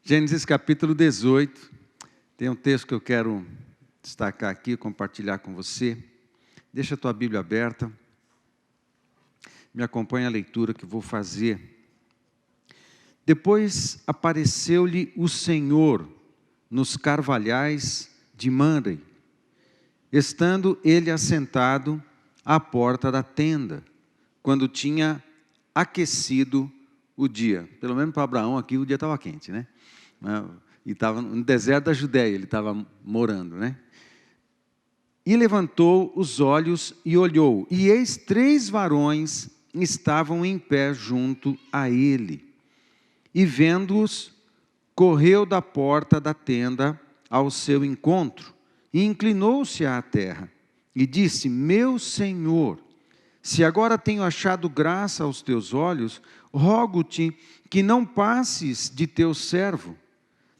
Gênesis capítulo 18, tem um texto que eu quero destacar aqui, compartilhar com você. Deixa a tua Bíblia aberta, me acompanha a leitura que vou fazer. Depois apareceu-lhe o Senhor nos carvalhais de Mamre, estando ele assentado à porta da tenda, quando tinha aquecido o dia. Pelo menos para Abraão aqui o dia estava quente, né? E estava no deserto da Judéia, ele estava morando, né? E levantou os olhos e olhou, e eis 3 varões estavam em pé junto a ele. E vendo-os, correu da porta da tenda ao seu encontro, e inclinou-se à terra, e disse: meu Senhor, se agora tenho achado graça aos teus olhos, rogo-te que não passes de teu servo.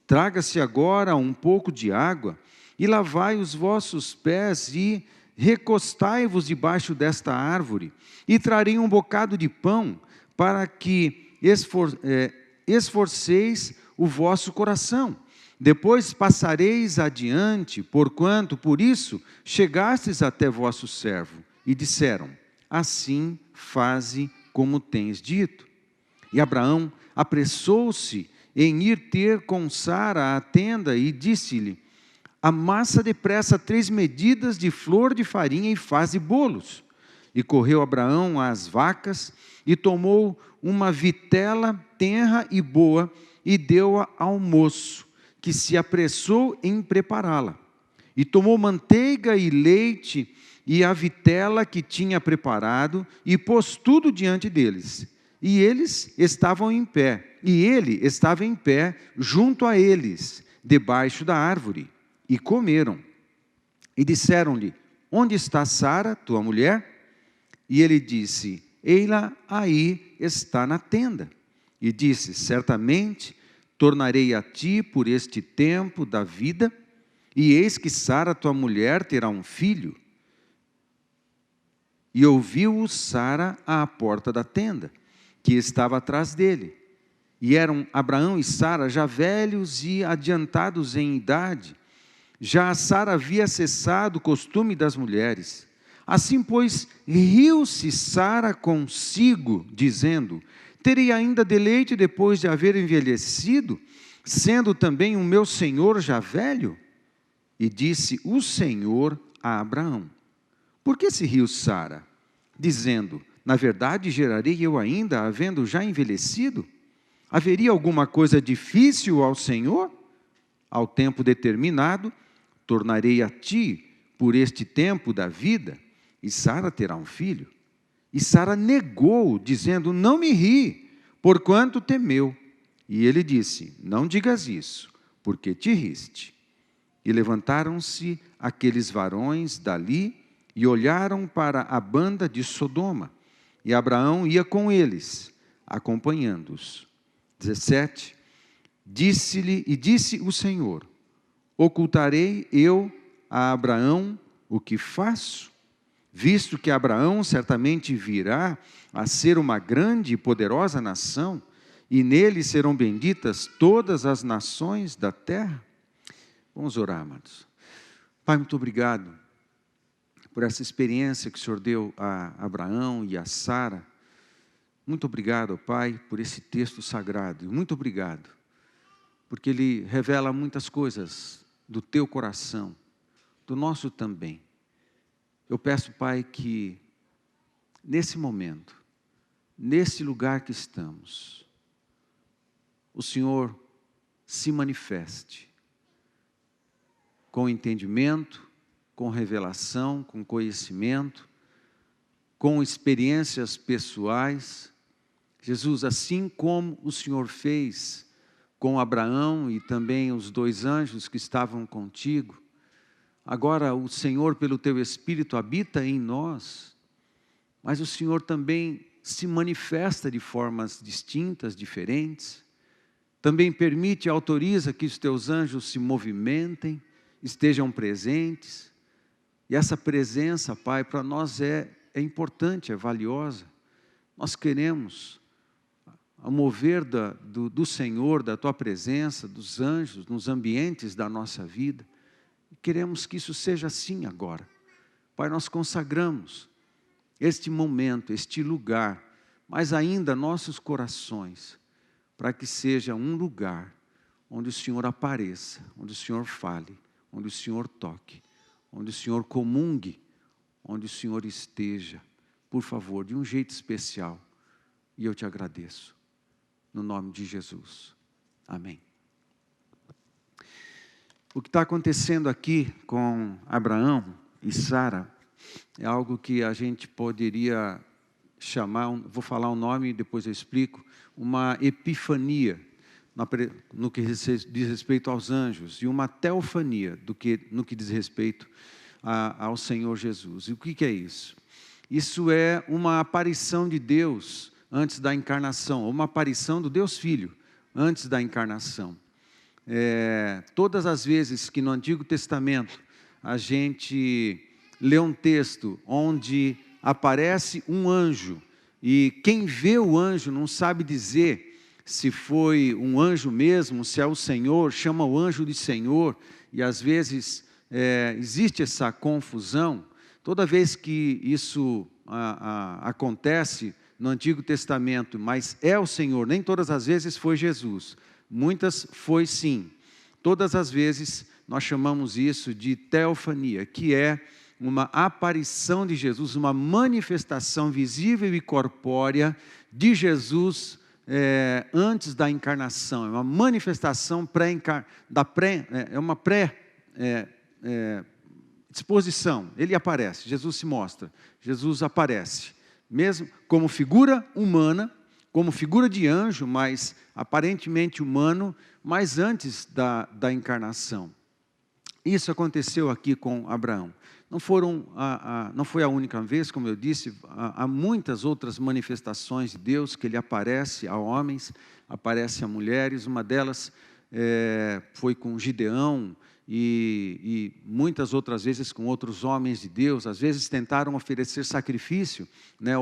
Traga-se agora um pouco de água, e lavai os vossos pés, e recostai-vos debaixo desta árvore, e trarei um bocado de pão, para que esforceis o vosso coração. Depois passareis adiante, porquanto por isso chegastes até vosso servo. E disseram: assim faze como tens dito. E Abraão apressou-se em ir ter com Sara à tenda, e disse-lhe: amassa depressa 3 medidas de flor de farinha e faze bolos. E correu Abraão às vacas, e tomou uma vitela tenra e boa, e deu-a ao moço, que se apressou em prepará-la. E tomou manteiga e leite, e a vitela que tinha preparado, e pôs tudo diante deles. E eles estavam em pé, e ele estava em pé junto a eles, debaixo da árvore, e comeram. E disseram-lhe: onde está Sara, tua mulher? E ele disse: ei-la aí está na tenda. E disse: certamente tornarei a ti por este tempo da vida, e eis que Sara, tua mulher, terá um filho. E ouviu-o Sara à porta da tenda, que estava atrás dele. E eram Abraão e Sara já velhos e adiantados em idade. Já a Sara havia cessado o costume das mulheres. Assim, pois, riu-se Sara consigo, dizendo: terei ainda deleite depois de haver envelhecido, sendo também o meu senhor já velho? E disse o Senhor a Abraão: por que se riu Sara? Dizendo: na verdade gerarei eu ainda, havendo já envelhecido? Haveria alguma coisa difícil ao Senhor? Ao tempo determinado, tornarei a ti por este tempo da vida, e Sara terá um filho. E Sara negou, dizendo: não me ri, porquanto temeu. E ele disse: não digas isso, porque te riste. E levantaram-se aqueles varões dali, e olharam para a banda de Sodoma. E Abraão ia com eles, acompanhando-os. 17. Disse o Senhor: ocultarei eu a Abraão o que faço? Visto que Abraão certamente virá a ser uma grande e poderosa nação, e nele serão benditas todas as nações da terra. Vamos orar, amados. Pai, muito obrigado por essa experiência que o Senhor deu a Abraão e a Sara. Muito obrigado, Pai, por esse texto sagrado. Muito obrigado, porque ele revela muitas coisas do teu coração, do nosso também. Eu peço, Pai, que nesse momento, nesse lugar que estamos, o Senhor se manifeste com entendimento, com revelação, com conhecimento, com experiências pessoais. Jesus, assim como o Senhor fez com Abraão e também os 2 anjos que estavam contigo, agora o Senhor, pelo teu Espírito, habita em nós, mas o Senhor também se manifesta de formas distintas, diferentes, também permite e autoriza que os teus anjos se movimentem, estejam presentes. E essa presença, Pai, para nós é importante, é valiosa. Nós queremos ao mover do Senhor, da Tua presença, dos anjos, nos ambientes da nossa vida. Queremos que isso seja assim agora. Pai, nós consagramos este momento, este lugar, mas ainda nossos corações, para que seja um lugar onde o Senhor apareça, onde o Senhor fale, onde o Senhor toque, onde o Senhor comungue, onde o Senhor esteja, por favor, de um jeito especial. E eu te agradeço, no nome de Jesus. Amém. O que está acontecendo aqui com Abraão e Sara é algo que a gente poderia chamar, vou falar o nome e depois eu explico, uma epifania, no que diz respeito aos anjos, e uma teofania no que diz respeito ao Senhor Jesus. E o que é isso? Isso é uma aparição de Deus antes da encarnação, ou uma aparição do Deus Filho antes da encarnação. Todas as vezes que no Antigo Testamento a gente lê um texto onde aparece um anjo, e quem vê o anjo não sabe dizer se foi um anjo mesmo, se é o Senhor, chama o anjo de Senhor, e às vezes existe essa confusão. Toda vez que isso acontece no Antigo Testamento, mas é o Senhor, nem todas as vezes foi Jesus, muitas foi sim. Todas as vezes nós chamamos isso de teofania, que é uma aparição de Jesus, uma manifestação visível e corpórea de Jesus antes da encarnação. É uma manifestação é uma disposição. Ele aparece, Jesus se mostra, Jesus aparece, mesmo como figura humana, como figura de anjo, mas aparentemente humano, mas antes da encarnação. Isso aconteceu aqui com Abraão. Não foi a única vez, como eu disse, há muitas outras manifestações de Deus que Ele aparece a homens, aparece a mulheres. Uma delas foi com Gideão e muitas outras vezes com outros homens de Deus. Às vezes tentaram oferecer sacrifício,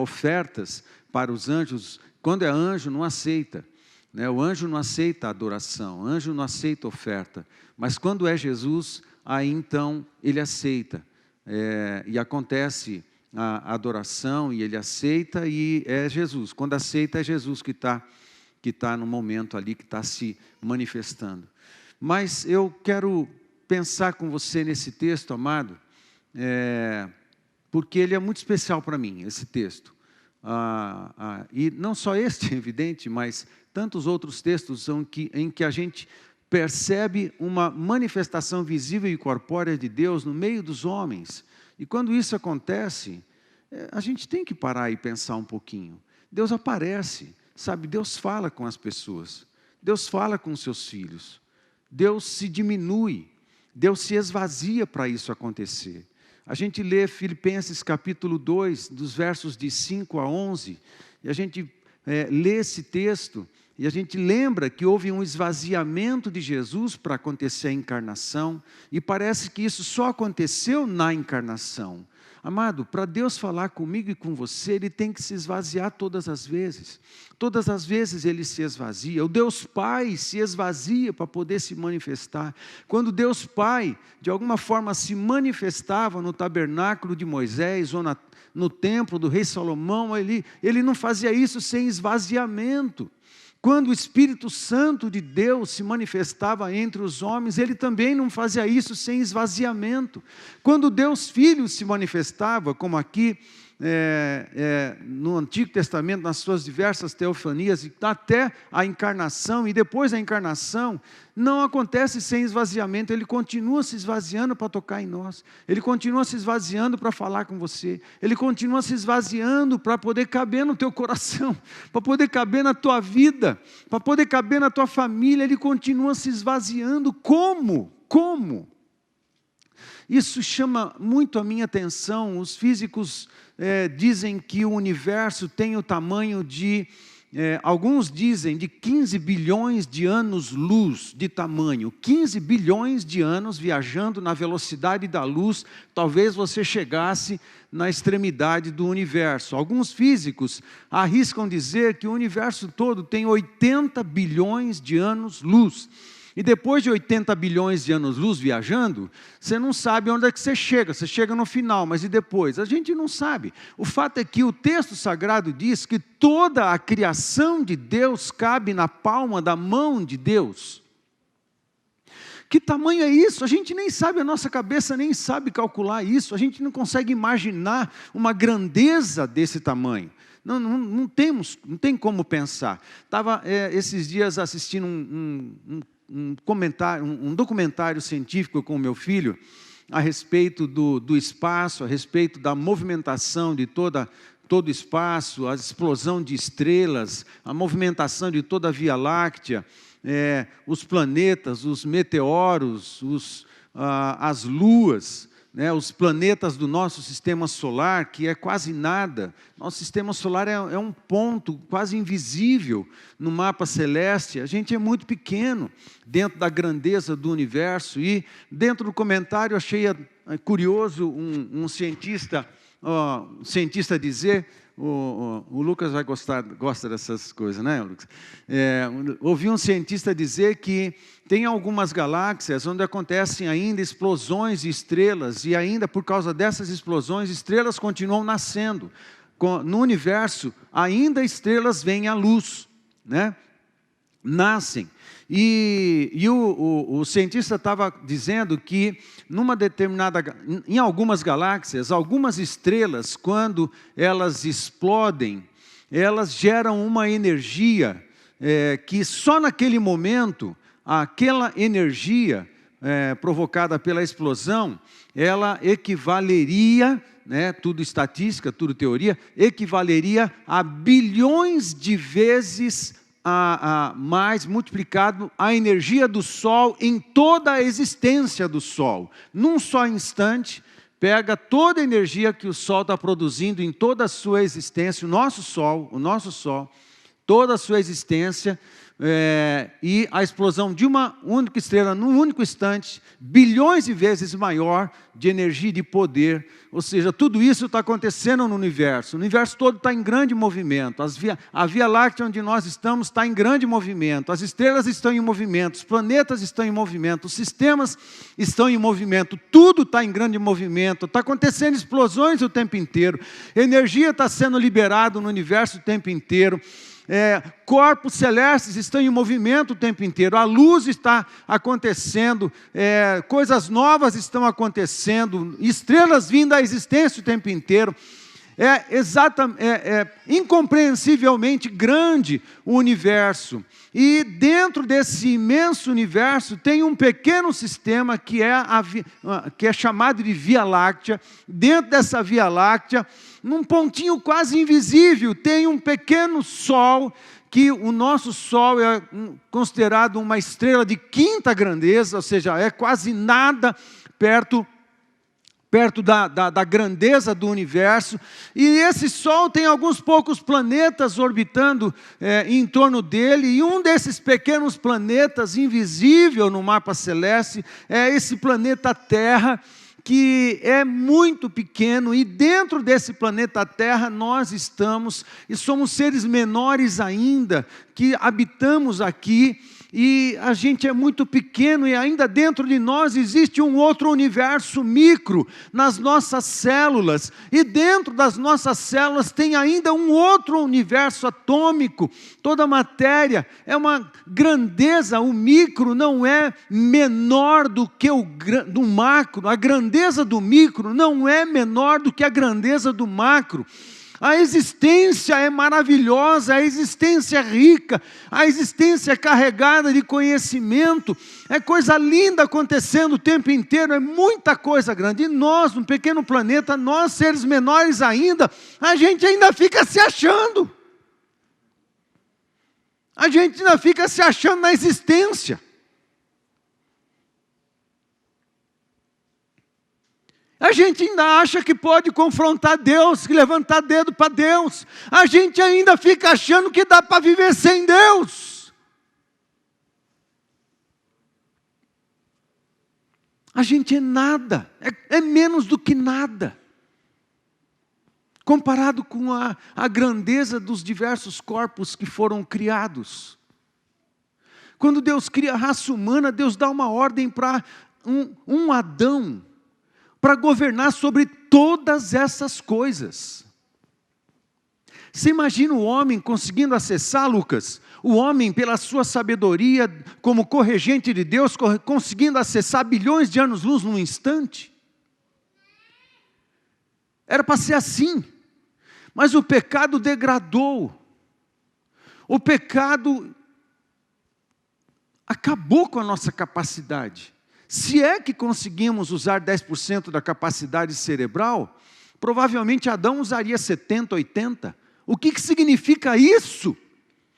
ofertas para os anjos. Quando é anjo, não aceita. O anjo não aceita a adoração, o anjo não aceita a oferta. Mas quando é Jesus, aí então ele aceita. E acontece a adoração e ele aceita e é Jesus. Quando aceita é Jesus que tá no momento ali, que está se manifestando. Mas eu quero pensar com você nesse texto, amado, porque ele é muito especial para mim, esse texto. E não só este, é evidente, mas tantos outros textos em que a gente percebe uma manifestação visível e corpórea de Deus no meio dos homens. E quando isso acontece, a gente tem que parar e pensar um pouquinho. Deus aparece, sabe? Deus fala com as pessoas. Deus fala com os seus filhos. Deus se diminui. Deus se esvazia para isso acontecer. A gente lê Filipenses capítulo 2, dos versos de 5 a 11, e a gente lê esse texto, e a gente lembra que houve um esvaziamento de Jesus para acontecer a encarnação, e parece que isso só aconteceu na encarnação. Amado, para Deus falar comigo e com você, Ele tem que se esvaziar todas as vezes. Todas as vezes Ele se esvazia. O Deus Pai se esvazia para poder se manifestar. Quando Deus Pai, de alguma forma, se manifestava no tabernáculo de Moisés ou no templo do rei Salomão, ele não fazia isso sem esvaziamento. Quando o Espírito Santo de Deus se manifestava entre os homens, Ele também não fazia isso sem esvaziamento. Quando Deus Filho se manifestava, como aqui no Antigo Testamento, nas suas diversas teofanias, até a encarnação, e depois da encarnação, não acontece sem esvaziamento. Ele continua se esvaziando para tocar em nós, Ele continua se esvaziando para falar com você, Ele continua se esvaziando para poder caber no teu coração, para poder caber na tua vida, para poder caber na tua família. Ele continua se esvaziando. Como? Isso chama muito a minha atenção. Os físicos dizem que o universo tem o tamanho de alguns dizem de 15 bilhões de anos-luz de tamanho. 15 bilhões de anos viajando na velocidade da luz, talvez você chegasse na extremidade do universo. Alguns físicos arriscam dizer que o universo todo tem 80 bilhões de anos-luz. E depois de 80 bilhões de anos-luz viajando, você não sabe onde é que você chega no final, mas e depois? A gente não sabe. O fato é que o texto sagrado diz que toda a criação de Deus cabe na palma da mão de Deus. Que tamanho é isso? A gente nem sabe, a nossa cabeça nem sabe calcular isso, a gente não consegue imaginar uma grandeza desse tamanho. Não tem como pensar. Estava esses dias assistindo um documentário científico com o meu filho a respeito do espaço, a respeito da movimentação de todo o espaço, a explosão de estrelas, a movimentação de toda a Via Láctea, os planetas, os meteoros, as luas, os planetas do nosso sistema solar, que é quase nada. Nosso sistema solar é um ponto quase invisível no mapa celeste. A gente é muito pequeno dentro da grandeza do universo. E dentro do comentário achei curioso um cientista dizer, o Lucas gosta dessas coisas, né, Lucas? Ouvi um cientista dizer que tem algumas galáxias onde acontecem ainda explosões de estrelas, e ainda por causa dessas explosões, estrelas continuam nascendo. No universo, ainda estrelas vêm à luz, né? Nascem. E o cientista estava dizendo que em algumas galáxias, algumas estrelas, quando elas explodem, elas geram uma energia que só naquele momento, aquela energia provocada pela explosão, ela equivaleria, tudo estatística, tudo teoria, equivaleria a bilhões de vezes mais multiplicado a energia do Sol em toda a existência do Sol. Num só instante, pega toda a energia que o Sol está produzindo em toda a sua existência, o nosso Sol, toda a sua existência, e a explosão de uma única estrela, num único instante, bilhões de vezes maior de energia e de poder. Ou seja, tudo isso está acontecendo no universo. O universo todo está em grande movimento. A Via Láctea onde nós estamos está em grande movimento. As estrelas estão em movimento, os planetas estão em movimento, os sistemas estão em movimento. Tudo está em grande movimento. Está acontecendo explosões o tempo inteiro. Energia está sendo liberada no universo o tempo inteiro. Corpos celestes estão em movimento o tempo inteiro, a luz está acontecendo, coisas novas estão acontecendo, estrelas vindo à existência o tempo inteiro. É incompreensivelmente grande o universo. E dentro desse imenso universo tem um pequeno sistema que é chamado de Via Láctea. Dentro dessa Via Láctea, num pontinho quase invisível, tem um pequeno Sol, que o nosso Sol é considerado uma estrela de quinta grandeza, ou seja, é quase nada perto da grandeza do universo. E esse Sol tem alguns poucos planetas orbitando em torno dele, e um desses pequenos planetas, invisível no mapa celeste, é esse planeta Terra, que é muito pequeno, e dentro desse planeta Terra nós estamos, e somos seres menores ainda, que habitamos aqui, e a gente é muito pequeno, e ainda dentro de nós existe um outro universo micro, nas nossas células, e dentro das nossas células tem ainda um outro universo atômico. Toda a matéria é uma grandeza, o micro não é menor do que do macro, a grandeza do micro não é menor do que a grandeza do macro. A existência é maravilhosa, a existência é rica, a existência é carregada de conhecimento, é coisa linda acontecendo o tempo inteiro, é muita coisa grande. E nós, num pequeno planeta, nós seres menores ainda, a gente ainda fica se achando. A gente ainda fica se achando na existência. A gente ainda acha que pode confrontar Deus, que levantar dedo para Deus. A gente ainda fica achando que dá para viver sem Deus. A gente é nada, é menos do que nada. Comparado com a grandeza dos diversos corpos que foram criados. Quando Deus cria a raça humana, Deus dá uma ordem para um Adão, para governar sobre todas essas coisas. Você imagina o homem conseguindo acessar, Lucas? O homem, pela sua sabedoria, como corregente de Deus, conseguindo acessar bilhões de anos-luz num instante? Era para ser assim. Mas o pecado degradou. O pecado acabou com a nossa capacidade. Se é que conseguimos usar 10% da capacidade cerebral, provavelmente Adão usaria 70, 80. O que significa isso?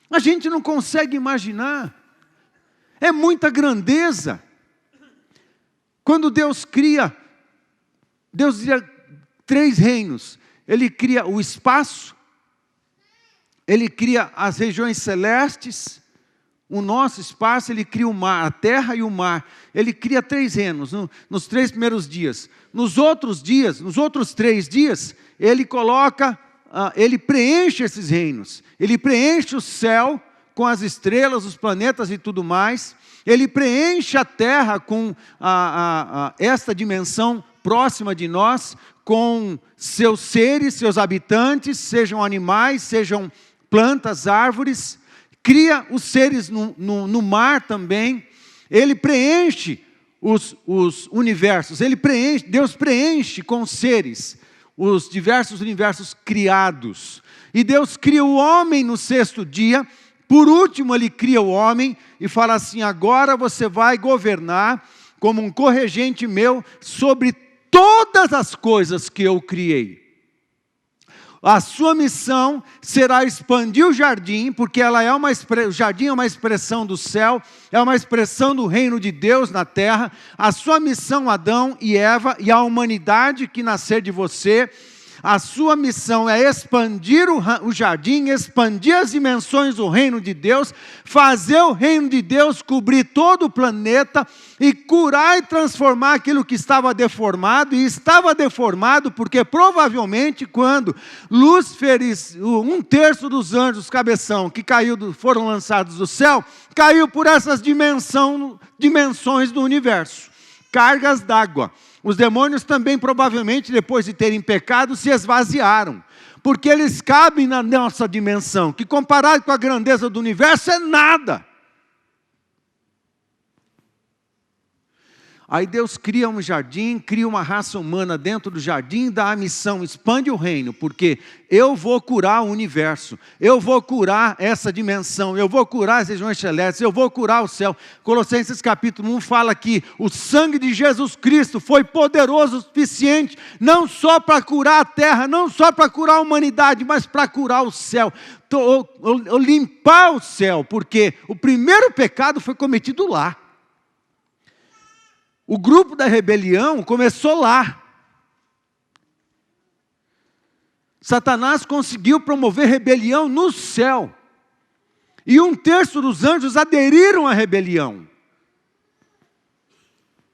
A gente não consegue imaginar. É muita grandeza. Quando Deus cria 3 reinos. Ele cria o espaço, Ele cria as regiões celestes, o nosso espaço, Ele cria o mar, a terra e o mar. Ele cria 3 reinos nos 3 primeiros dias. Nos outros 3 dias, Ele coloca, Ele preenche esses reinos. Ele preenche o céu com as estrelas, os planetas e tudo mais. Ele preenche a terra com esta dimensão próxima de nós, com seus seres, seus habitantes, sejam animais, sejam plantas, árvores. Cria os seres no mar também. Ele preenche os universos. Deus preenche com seres os diversos universos criados. E Deus cria o homem no 6º dia. Por último, Ele cria o homem e fala assim: agora você vai governar como um corregente meu sobre todas as coisas que eu criei. A sua missão será expandir o jardim, porque o jardim é uma expressão do céu, é uma expressão do reino de Deus na terra. A sua missão, Adão e Eva, e a humanidade que nascer de você, a sua missão é expandir o jardim, expandir as dimensões do reino de Deus, fazer o reino de Deus cobrir todo o planeta e curar e transformar aquilo que estava deformado. E estava deformado porque provavelmente quando Lúcifer, 1/3 dos anjos cabeção que foram lançados do céu, caiu por essas dimensões do universo, cargas d'água. Os demônios também, provavelmente, depois de terem pecado, se esvaziaram. Porque eles cabem na nossa dimensão, que comparado com a grandeza do universo é nada. Aí Deus cria um jardim, cria uma raça humana dentro do jardim, dá a missão, expande o reino, porque eu vou curar o universo, eu vou curar essa dimensão, eu vou curar as regiões celestes, eu vou curar o céu. Colossenses capítulo 1 fala que o sangue de Jesus Cristo foi poderoso o suficiente, não só para curar a terra, não só para curar a humanidade, mas para curar o céu, limpar o céu, porque o primeiro pecado foi cometido lá. O grupo da rebelião começou lá. Satanás conseguiu promover rebelião no céu. E 1/3 dos anjos aderiram à rebelião.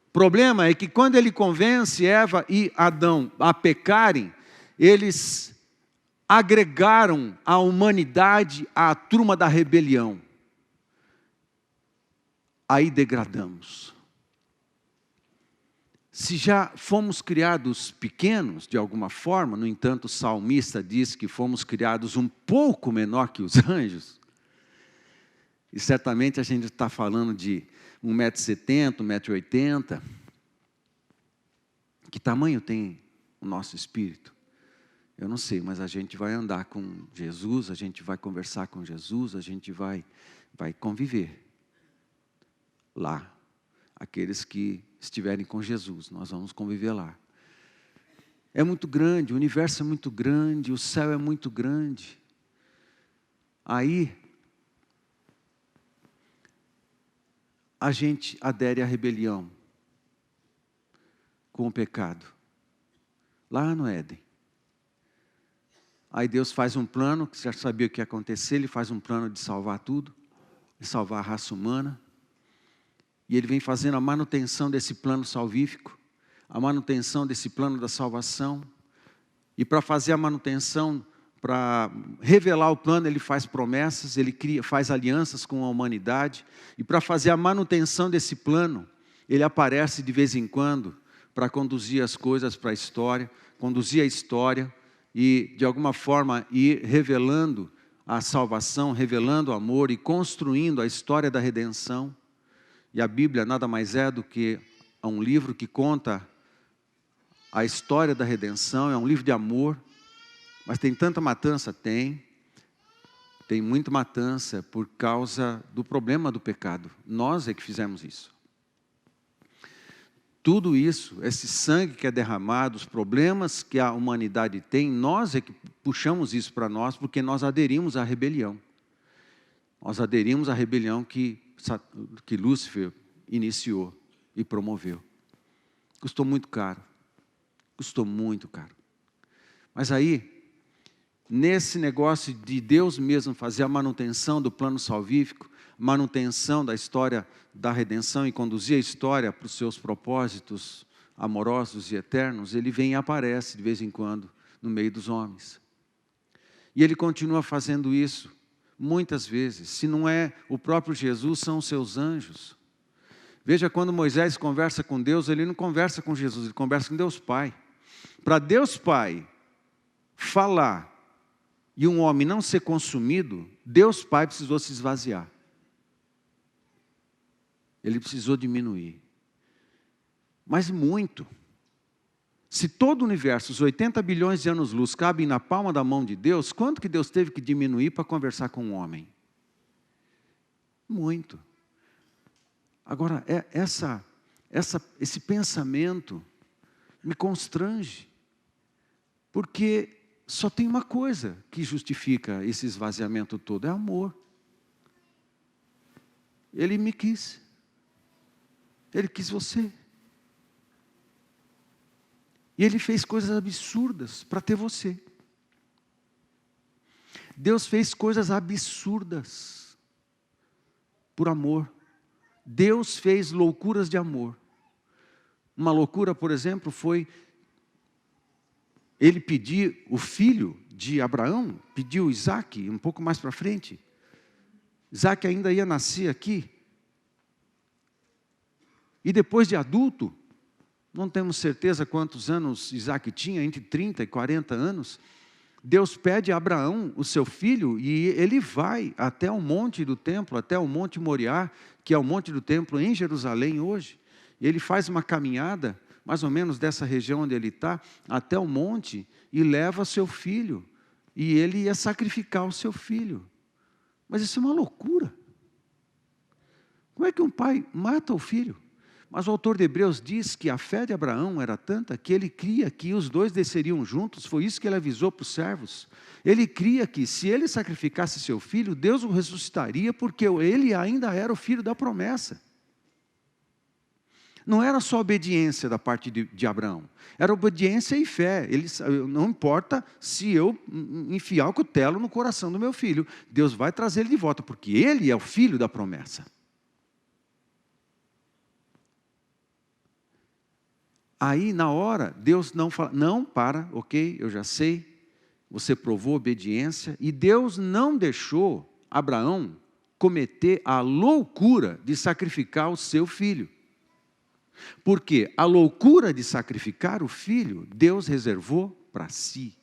O problema é que quando ele convence Eva e Adão a pecarem, eles agregaram a humanidade à turma da rebelião. Aí degradamos. Se já fomos criados pequenos, de alguma forma, no entanto o salmista diz que fomos criados um pouco menor que os anjos, e certamente a gente está falando de 1,70 m, 1,80 m, que tamanho tem o nosso espírito? Eu não sei, mas a gente vai andar com Jesus, a gente vai conversar com Jesus, a gente vai conviver lá. Aqueles que estiverem com Jesus, nós vamos conviver lá. É muito grande, o universo é muito grande, o céu é muito grande. Aí, a gente adere à rebelião com o pecado. lá no Éden. Aí Deus faz um plano, que já sabia o que ia acontecer, Ele faz um plano de salvar tudo, de salvar a raça humana. E Ele vem fazendo a manutenção desse plano salvífico, a manutenção desse plano da salvação. E para fazer a manutenção, para revelar o plano, Ele faz promessas, Ele faz alianças com a humanidade. E para fazer a manutenção desse plano, Ele aparece de vez em quando para conduzir as coisas para a história, conduzir a história e, de alguma forma, ir revelando a salvação, revelando o amor e construindo a história da redenção. E a Bíblia nada mais é do que um livro que conta a história da redenção, é um livro de amor. Mas tem tanta matança? Tem muita matança por causa do problema do pecado. Nós é que fizemos isso. Tudo isso, esse sangue que é derramado, os problemas que a humanidade tem, nós é que puxamos isso para nós, porque nós aderimos à rebelião. Nós aderimos à rebelião que Lúcifer iniciou e promoveu. Custou muito caro. Custou muito caro. Mas aí, nesse negócio de Deus mesmo fazer a manutenção do plano salvífico, manutenção da história da redenção e conduzir a história para os seus propósitos amorosos e eternos, Ele vem e aparece de vez em quando no meio dos homens. E Ele continua fazendo isso muitas vezes. Se não é o próprio Jesus, são os seus anjos. Veja, quando Moisés conversa com Deus, ele não conversa com Jesus, ele conversa com Deus Pai. Para Deus Pai falar e um homem não ser consumido, Deus Pai precisou se esvaziar. Ele precisou diminuir. Mas muito. Se todo o universo, os 80 bilhões de anos-luz, cabem na palma da mão de Deus, quanto que Deus teve que diminuir para conversar com o homem? Muito. Agora, esse pensamento me constrange, porque só tem uma coisa que justifica esse esvaziamento todo, é amor. Ele me quis. Ele quis você. E Ele fez coisas absurdas para ter você. Deus fez coisas absurdas por amor. Deus fez loucuras de amor. Uma loucura, por exemplo, foi Ele pedir o filho de Abraão, pediu Isaac, um pouco mais para frente. Isaac ainda ia nascer aqui. E depois de adulto, não temos certeza quantos anos Isaac tinha, entre 30 e 40 anos, Deus pede a Abraão o seu filho e ele vai até o monte do templo, até o monte Moriá, que é o monte do templo em Jerusalém hoje. E ele faz uma caminhada, mais ou menos dessa região onde ele está, até o monte e leva seu filho. E ele ia sacrificar o seu filho. Mas isso é uma loucura. Como é que um pai mata o filho? Mas o autor de Hebreus diz que a fé de Abraão era tanta que ele cria que os dois desceriam juntos, foi isso que ele avisou para os servos. Ele cria que se ele sacrificasse seu filho, Deus o ressuscitaria, porque ele ainda era o filho da promessa. Não era só obediência da parte de Abraão, era obediência e fé. Não importa se eu enfiar o cutelo no coração do meu filho, Deus vai trazer ele de volta, porque ele é o filho da promessa. Aí, na hora, Deus não fala, não, ok, eu já sei, você provou obediência, e Deus não deixou Abraão cometer a loucura de sacrificar o seu filho. Porque a loucura de sacrificar o filho, Deus reservou para si.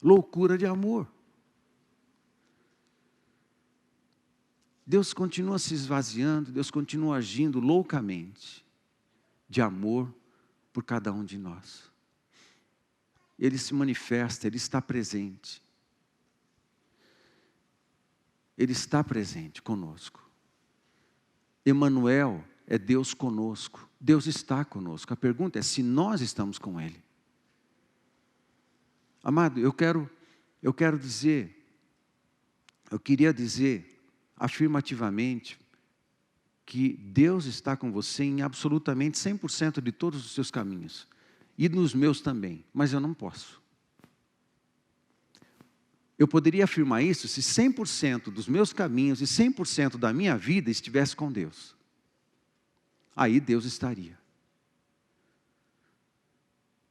Loucura de amor. Deus continua se esvaziando, Deus continua agindo loucamente de amor por cada um de nós. Ele se manifesta, Ele está presente. Ele está presente conosco. Emanuel é Deus conosco. Deus está conosco. A pergunta é se nós estamos com Ele. Amado, eu queria dizer afirmativamente que Deus está com você em absolutamente 100% de todos os seus caminhos. E nos meus também, mas eu não posso. Eu poderia afirmar isso se 100% dos meus caminhos e 100% da minha vida estivesse com Deus. Aí Deus estaria.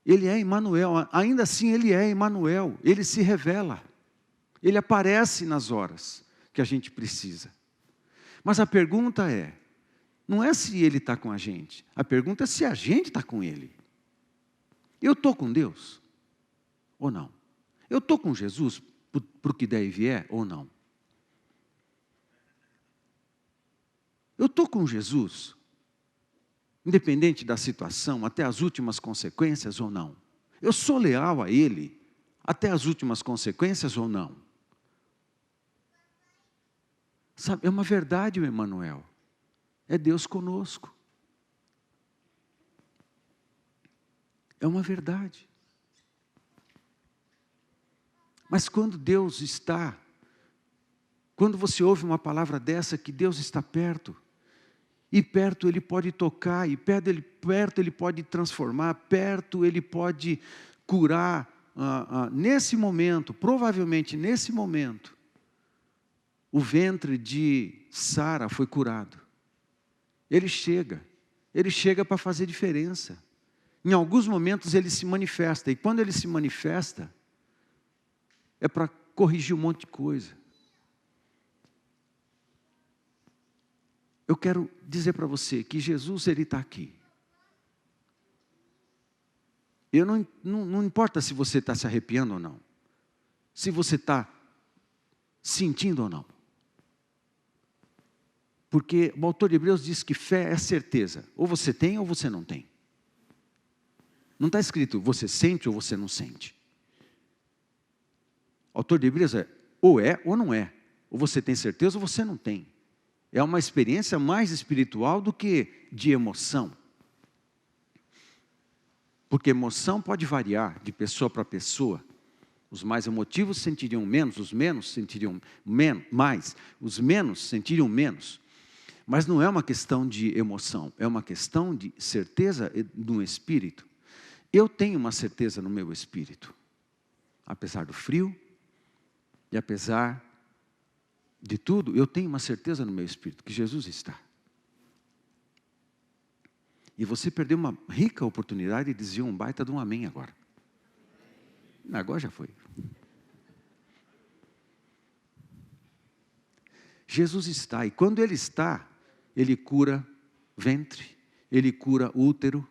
Ele é Emmanuel, ainda assim Ele é Emmanuel, Ele se revela. Ele aparece nas horas que a gente precisa. Mas a pergunta não é se Ele está com a gente, a pergunta é se a gente está com Ele. Eu estou com Deus ou não? Eu estou com Jesus para o que der e vier ou não? Eu estou com Jesus, independente da situação, até as últimas consequências ou não? Eu sou leal a Ele até as últimas consequências ou não? Sabe, é uma verdade, o Emmanuel. É Deus conosco. É uma verdade. Mas quando Deus está, quando você ouve uma palavra dessa, que Deus está perto, e perto Ele pode tocar, e perto Ele pode transformar, perto Ele pode curar, nesse momento, provavelmente nesse momento, o ventre de Sara foi curado. Ele chega para fazer diferença. Em alguns momentos Ele se manifesta, e quando Ele se manifesta, é para corrigir um monte de coisa. Eu quero dizer para você que Jesus, Ele está aqui. Não importa se você está se arrepiando ou não, se você está sentindo ou não. Porque o autor de Hebreus diz que fé é certeza, ou você tem ou você não tem. Não está escrito você sente ou você não sente. O autor de Hebreus é ou não é, ou você tem certeza ou você não tem. É uma experiência mais espiritual do que de emoção. Porque emoção pode variar de pessoa para pessoa. Os mais emotivos sentiriam menos, os menos sentiriam mais, os menos sentiriam menos. Mas não é uma questão de emoção, é uma questão de certeza no espírito. Eu tenho uma certeza no meu espírito, apesar do frio, e apesar de tudo, eu tenho uma certeza no meu espírito, que Jesus está. E você perdeu uma rica oportunidade de dizer um baita de um amém agora. Agora já foi. Jesus está, e quando Ele está, Ele cura ventre, Ele cura útero,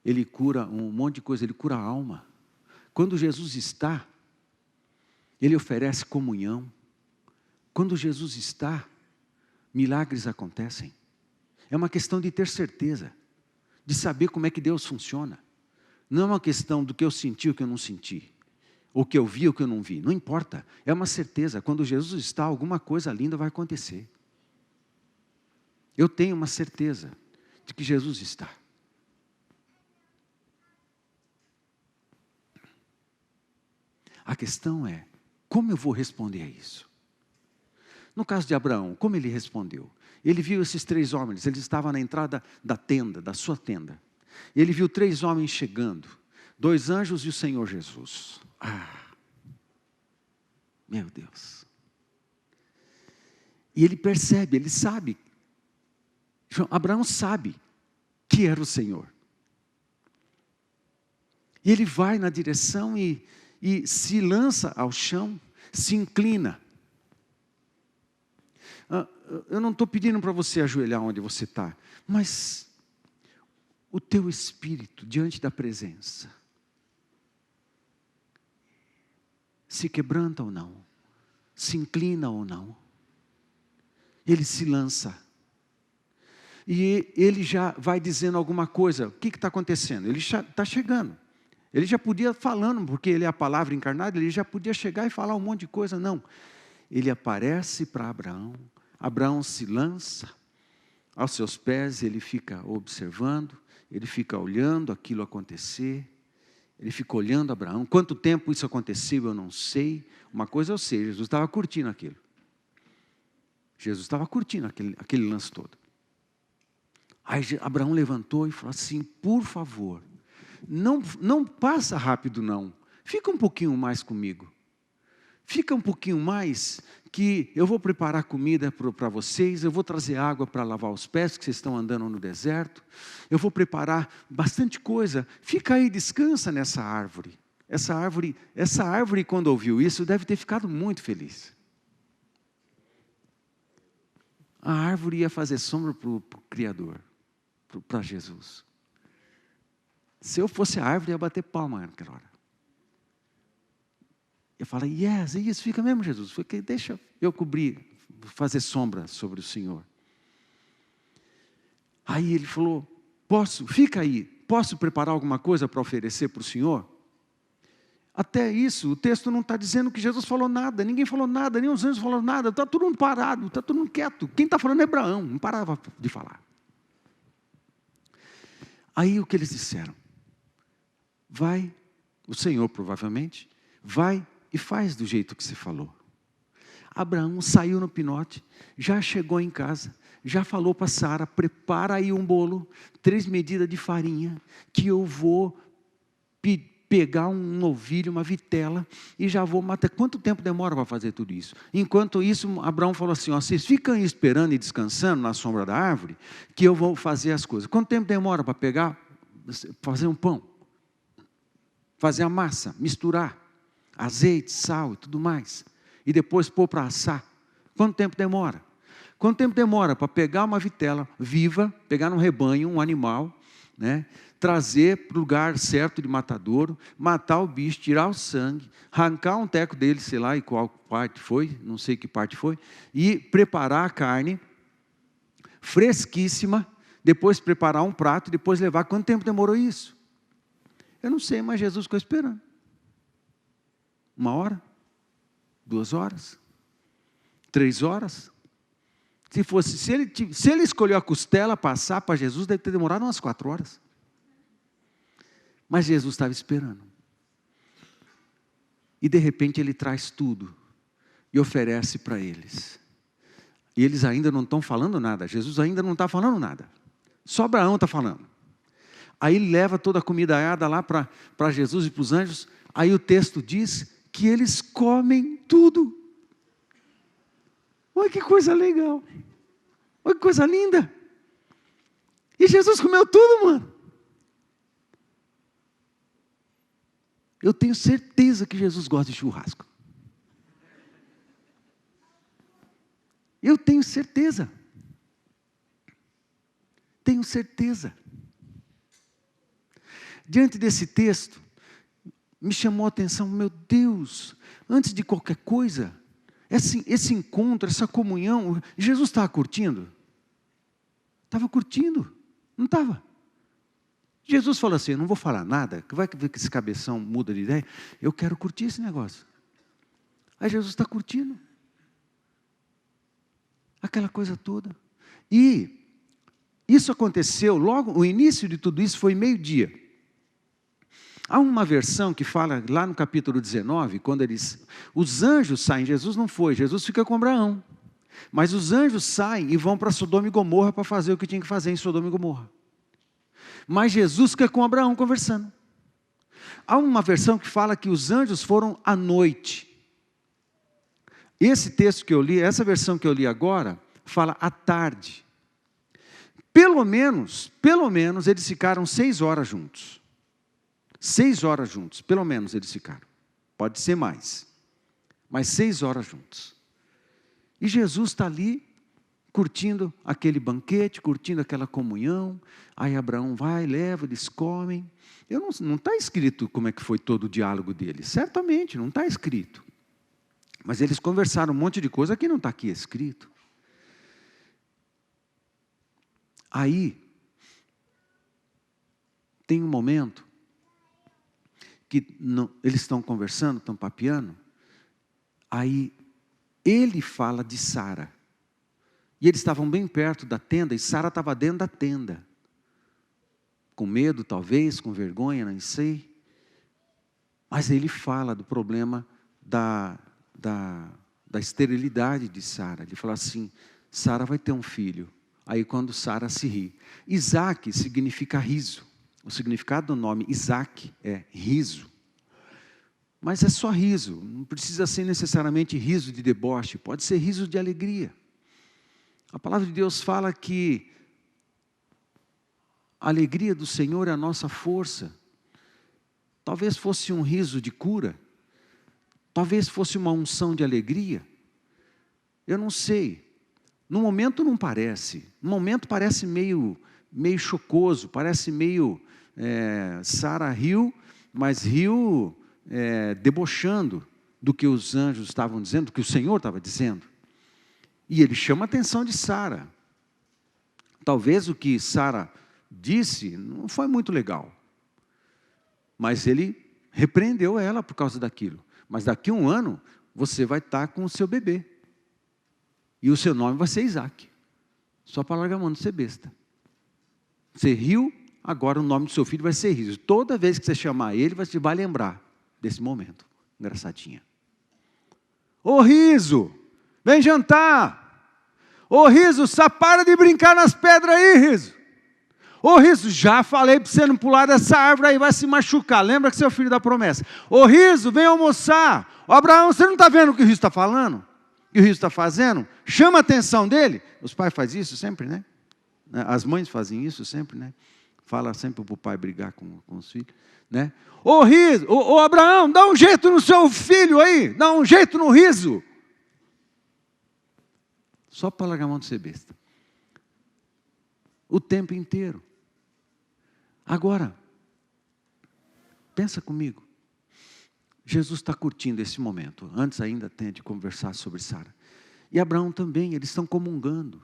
Ele cura um monte de coisa, Ele cura a alma. Quando Jesus está, Ele oferece comunhão. Quando Jesus está, milagres acontecem. É uma questão de ter certeza, de saber como é que Deus funciona. Não é uma questão do que eu senti ou que eu não senti, ou que eu vi ou que eu não vi, não importa. É uma certeza, quando Jesus está, alguma coisa linda vai acontecer. Eu tenho uma certeza de que Jesus está. A questão é, como eu vou responder a isso? No caso de Abraão, como ele respondeu? Ele viu esses 3 homens, eles estavam na entrada da tenda, da sua tenda. Ele viu 3 homens chegando, 2 anjos e o Senhor Jesus. Meu Deus. E ele percebe, ele sabe. Abraão sabe que era o Senhor. E ele vai na direção e se lança ao chão, se inclina. Eu não estou pedindo para você ajoelhar onde você está, mas o teu espírito diante da presença se quebranta ou não, se inclina ou não. Ele se lança. E ele já vai dizendo alguma coisa. O que está acontecendo? Ele já está chegando. Ele já podia falando, porque ele é a palavra encarnada, ele já podia chegar e falar um monte de coisa. Não. Ele aparece para Abraão. Abraão se lança aos seus pés, ele fica observando, ele fica olhando aquilo acontecer, ele fica olhando Abraão. Quanto tempo isso aconteceu, eu não sei. Uma coisa eu sei, Jesus estava curtindo aquilo. Jesus estava curtindo aquele lance todo. Aí Abraão levantou e falou assim: por favor, não passa rápido não, fica um pouquinho mais comigo. Fica um pouquinho mais, que eu vou preparar comida para vocês, eu vou trazer água para lavar os pés, que vocês estão andando no deserto, eu vou preparar bastante coisa, fica aí, descansa nessa árvore. Essa árvore, quando ouviu isso, deve ter ficado muito feliz. A árvore ia fazer sombra para o Criador, para Jesus. Se eu fosse a árvore, ia bater palma naquela hora. Eu falei: yes, isso, fica mesmo, Jesus. Porque deixa eu cobrir, fazer sombra sobre o Senhor. Aí ele falou: fica aí, posso preparar alguma coisa para oferecer para o Senhor? Até isso, o texto não está dizendo que Jesus falou nada, ninguém falou nada, nem os anjos falaram nada, está todo mundo parado, está todo mundo quieto. Quem está falando é Abraão, não parava de falar. Aí o que eles disseram? Vai, o Senhor provavelmente, vai e faz do jeito que você falou. Abraão saiu no pinote, já chegou em casa, já falou para Sara: prepara aí um bolo, 3 medidas de farinha, que eu vou pegar um novilho, uma vitela, e já vou matar. Quanto tempo demora para fazer tudo isso? Enquanto isso, Abraão falou assim: vocês ficam aí esperando e descansando na sombra da árvore, que eu vou fazer as coisas. Quanto tempo demora para fazer um pão? Fazer a massa, misturar azeite, sal e tudo mais, e depois pôr para assar. Quanto tempo demora? Quanto tempo demora para pegar uma vitela viva, pegar num rebanho, um animal, né, trazer para o lugar certo de matadouro, matar o bicho, tirar o sangue, arrancar um teco dele, sei lá, e qual parte foi, não sei que parte foi, e preparar a carne, fresquíssima, depois preparar um prato, e depois levar. Quanto tempo demorou isso? Eu não sei, mas Jesus ficou esperando. 1 hora? 2 horas? 3 horas? Se ele escolheu a costela passar para Jesus, deve ter demorado umas 4 horas. Mas Jesus estava esperando. E de repente ele traz tudo e oferece para eles. E eles ainda não estão falando nada. Jesus ainda não está falando nada. Só Abraão está falando. Aí ele leva toda a comida lá para Jesus e para os anjos. Aí o texto diz que eles comem tudo. Olha que coisa legal. Olha que coisa linda. E Jesus comeu tudo, mano. Eu tenho certeza que Jesus gosta de churrasco. Eu tenho certeza. Tenho certeza. Diante desse texto, me chamou a atenção: meu Deus, antes de qualquer coisa, esse encontro, essa comunhão, Jesus estava curtindo? Estava curtindo, não estava? Jesus falou assim: eu não vou falar nada, que vai ver que esse cabeção muda de ideia, eu quero curtir esse negócio. Aí Jesus está curtindo, aquela coisa toda. E isso aconteceu logo, o início de tudo isso foi 12:00. Há uma versão que fala lá no capítulo 19, quando os anjos saem, Jesus não foi, Jesus fica com Abraão. Mas os anjos saem e vão para Sodoma e Gomorra para fazer o que tinha que fazer em Sodoma e Gomorra. Mas Jesus fica com Abraão conversando. Há uma versão que fala que os anjos foram à noite. Esse texto que eu li, essa versão que eu li agora, fala à tarde. Pelo menos eles ficaram 6 horas juntos. 6 horas juntos, pelo menos eles ficaram. Pode ser mais, mas 6 horas juntos. E Jesus está ali, curtindo aquele banquete, curtindo aquela comunhão. Aí Abraão vai, leva, eles comem. Não está escrito como é que foi todo o diálogo deles. Certamente, não está escrito. Mas eles conversaram um monte de coisa que não está aqui escrito. Aí, tem um momento que eles estão conversando, estão papeando, aí ele fala de Sara, e eles estavam bem perto da tenda, e Sara estava dentro da tenda, com medo talvez, com vergonha, não sei, mas ele fala do problema da esterilidade de Sara. Ele fala assim: Sara vai ter um filho, Aí quando Sara se ri. Isaac significa riso. O significado do nome Isaac é riso. Mas é só riso, não precisa ser necessariamente riso de deboche, pode ser riso de alegria. A palavra de Deus fala que a alegria do Senhor é a nossa força. Talvez fosse um riso de cura, talvez fosse uma unção de alegria, eu não sei. No momento não parece, no momento parece meio chocoso, parece meio, Sara riu, mas riu debochando do que os anjos estavam dizendo, do que o Senhor estava dizendo. E ele chama a atenção de Sara. Talvez o que Sara disse não foi muito legal, mas ele repreendeu ela por causa daquilo. Mas daqui a um ano, você vai estar com o seu bebê. E o seu nome vai ser Isaac. Só para largar a mão de ser besta. Você riu, agora o nome do seu filho vai ser Riso. Toda vez que você chamar ele, você vai lembrar desse momento. Engraçadinha. Ô Riso, vem jantar. Ô Riso, só para de brincar nas pedras aí, Riso. Ô Riso, já falei para você não pular dessa árvore aí, vai se machucar. Lembra que você é o filho da promessa. Ô Riso, vem almoçar. Ô Abraão, você não está vendo o que o Riso está falando? O que o Riso está fazendo? Chama a atenção dele. Os pais fazem isso sempre, né? As mães fazem isso sempre, né? Fala sempre para o pai brigar com os filhos, né? Ô Riso, ô Abraão, dá um jeito no seu filho aí, dá um jeito no Riso. Só para largar a mão de ser besta. O tempo inteiro. Agora, pensa comigo. Jesus está curtindo esse momento, antes ainda de conversar sobre Sara. E Abraão também, eles estão comungando.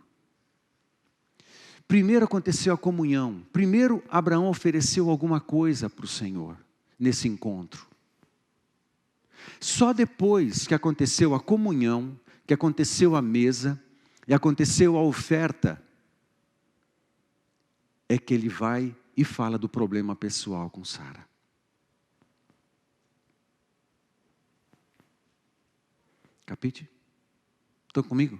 Primeiro aconteceu a comunhão. Primeiro Abraão ofereceu alguma coisa para o Senhor, nesse encontro. Só depois que aconteceu a comunhão, que aconteceu a mesa, e aconteceu a oferta, é que ele vai e fala do problema pessoal com Sara. Capite? Estão comigo?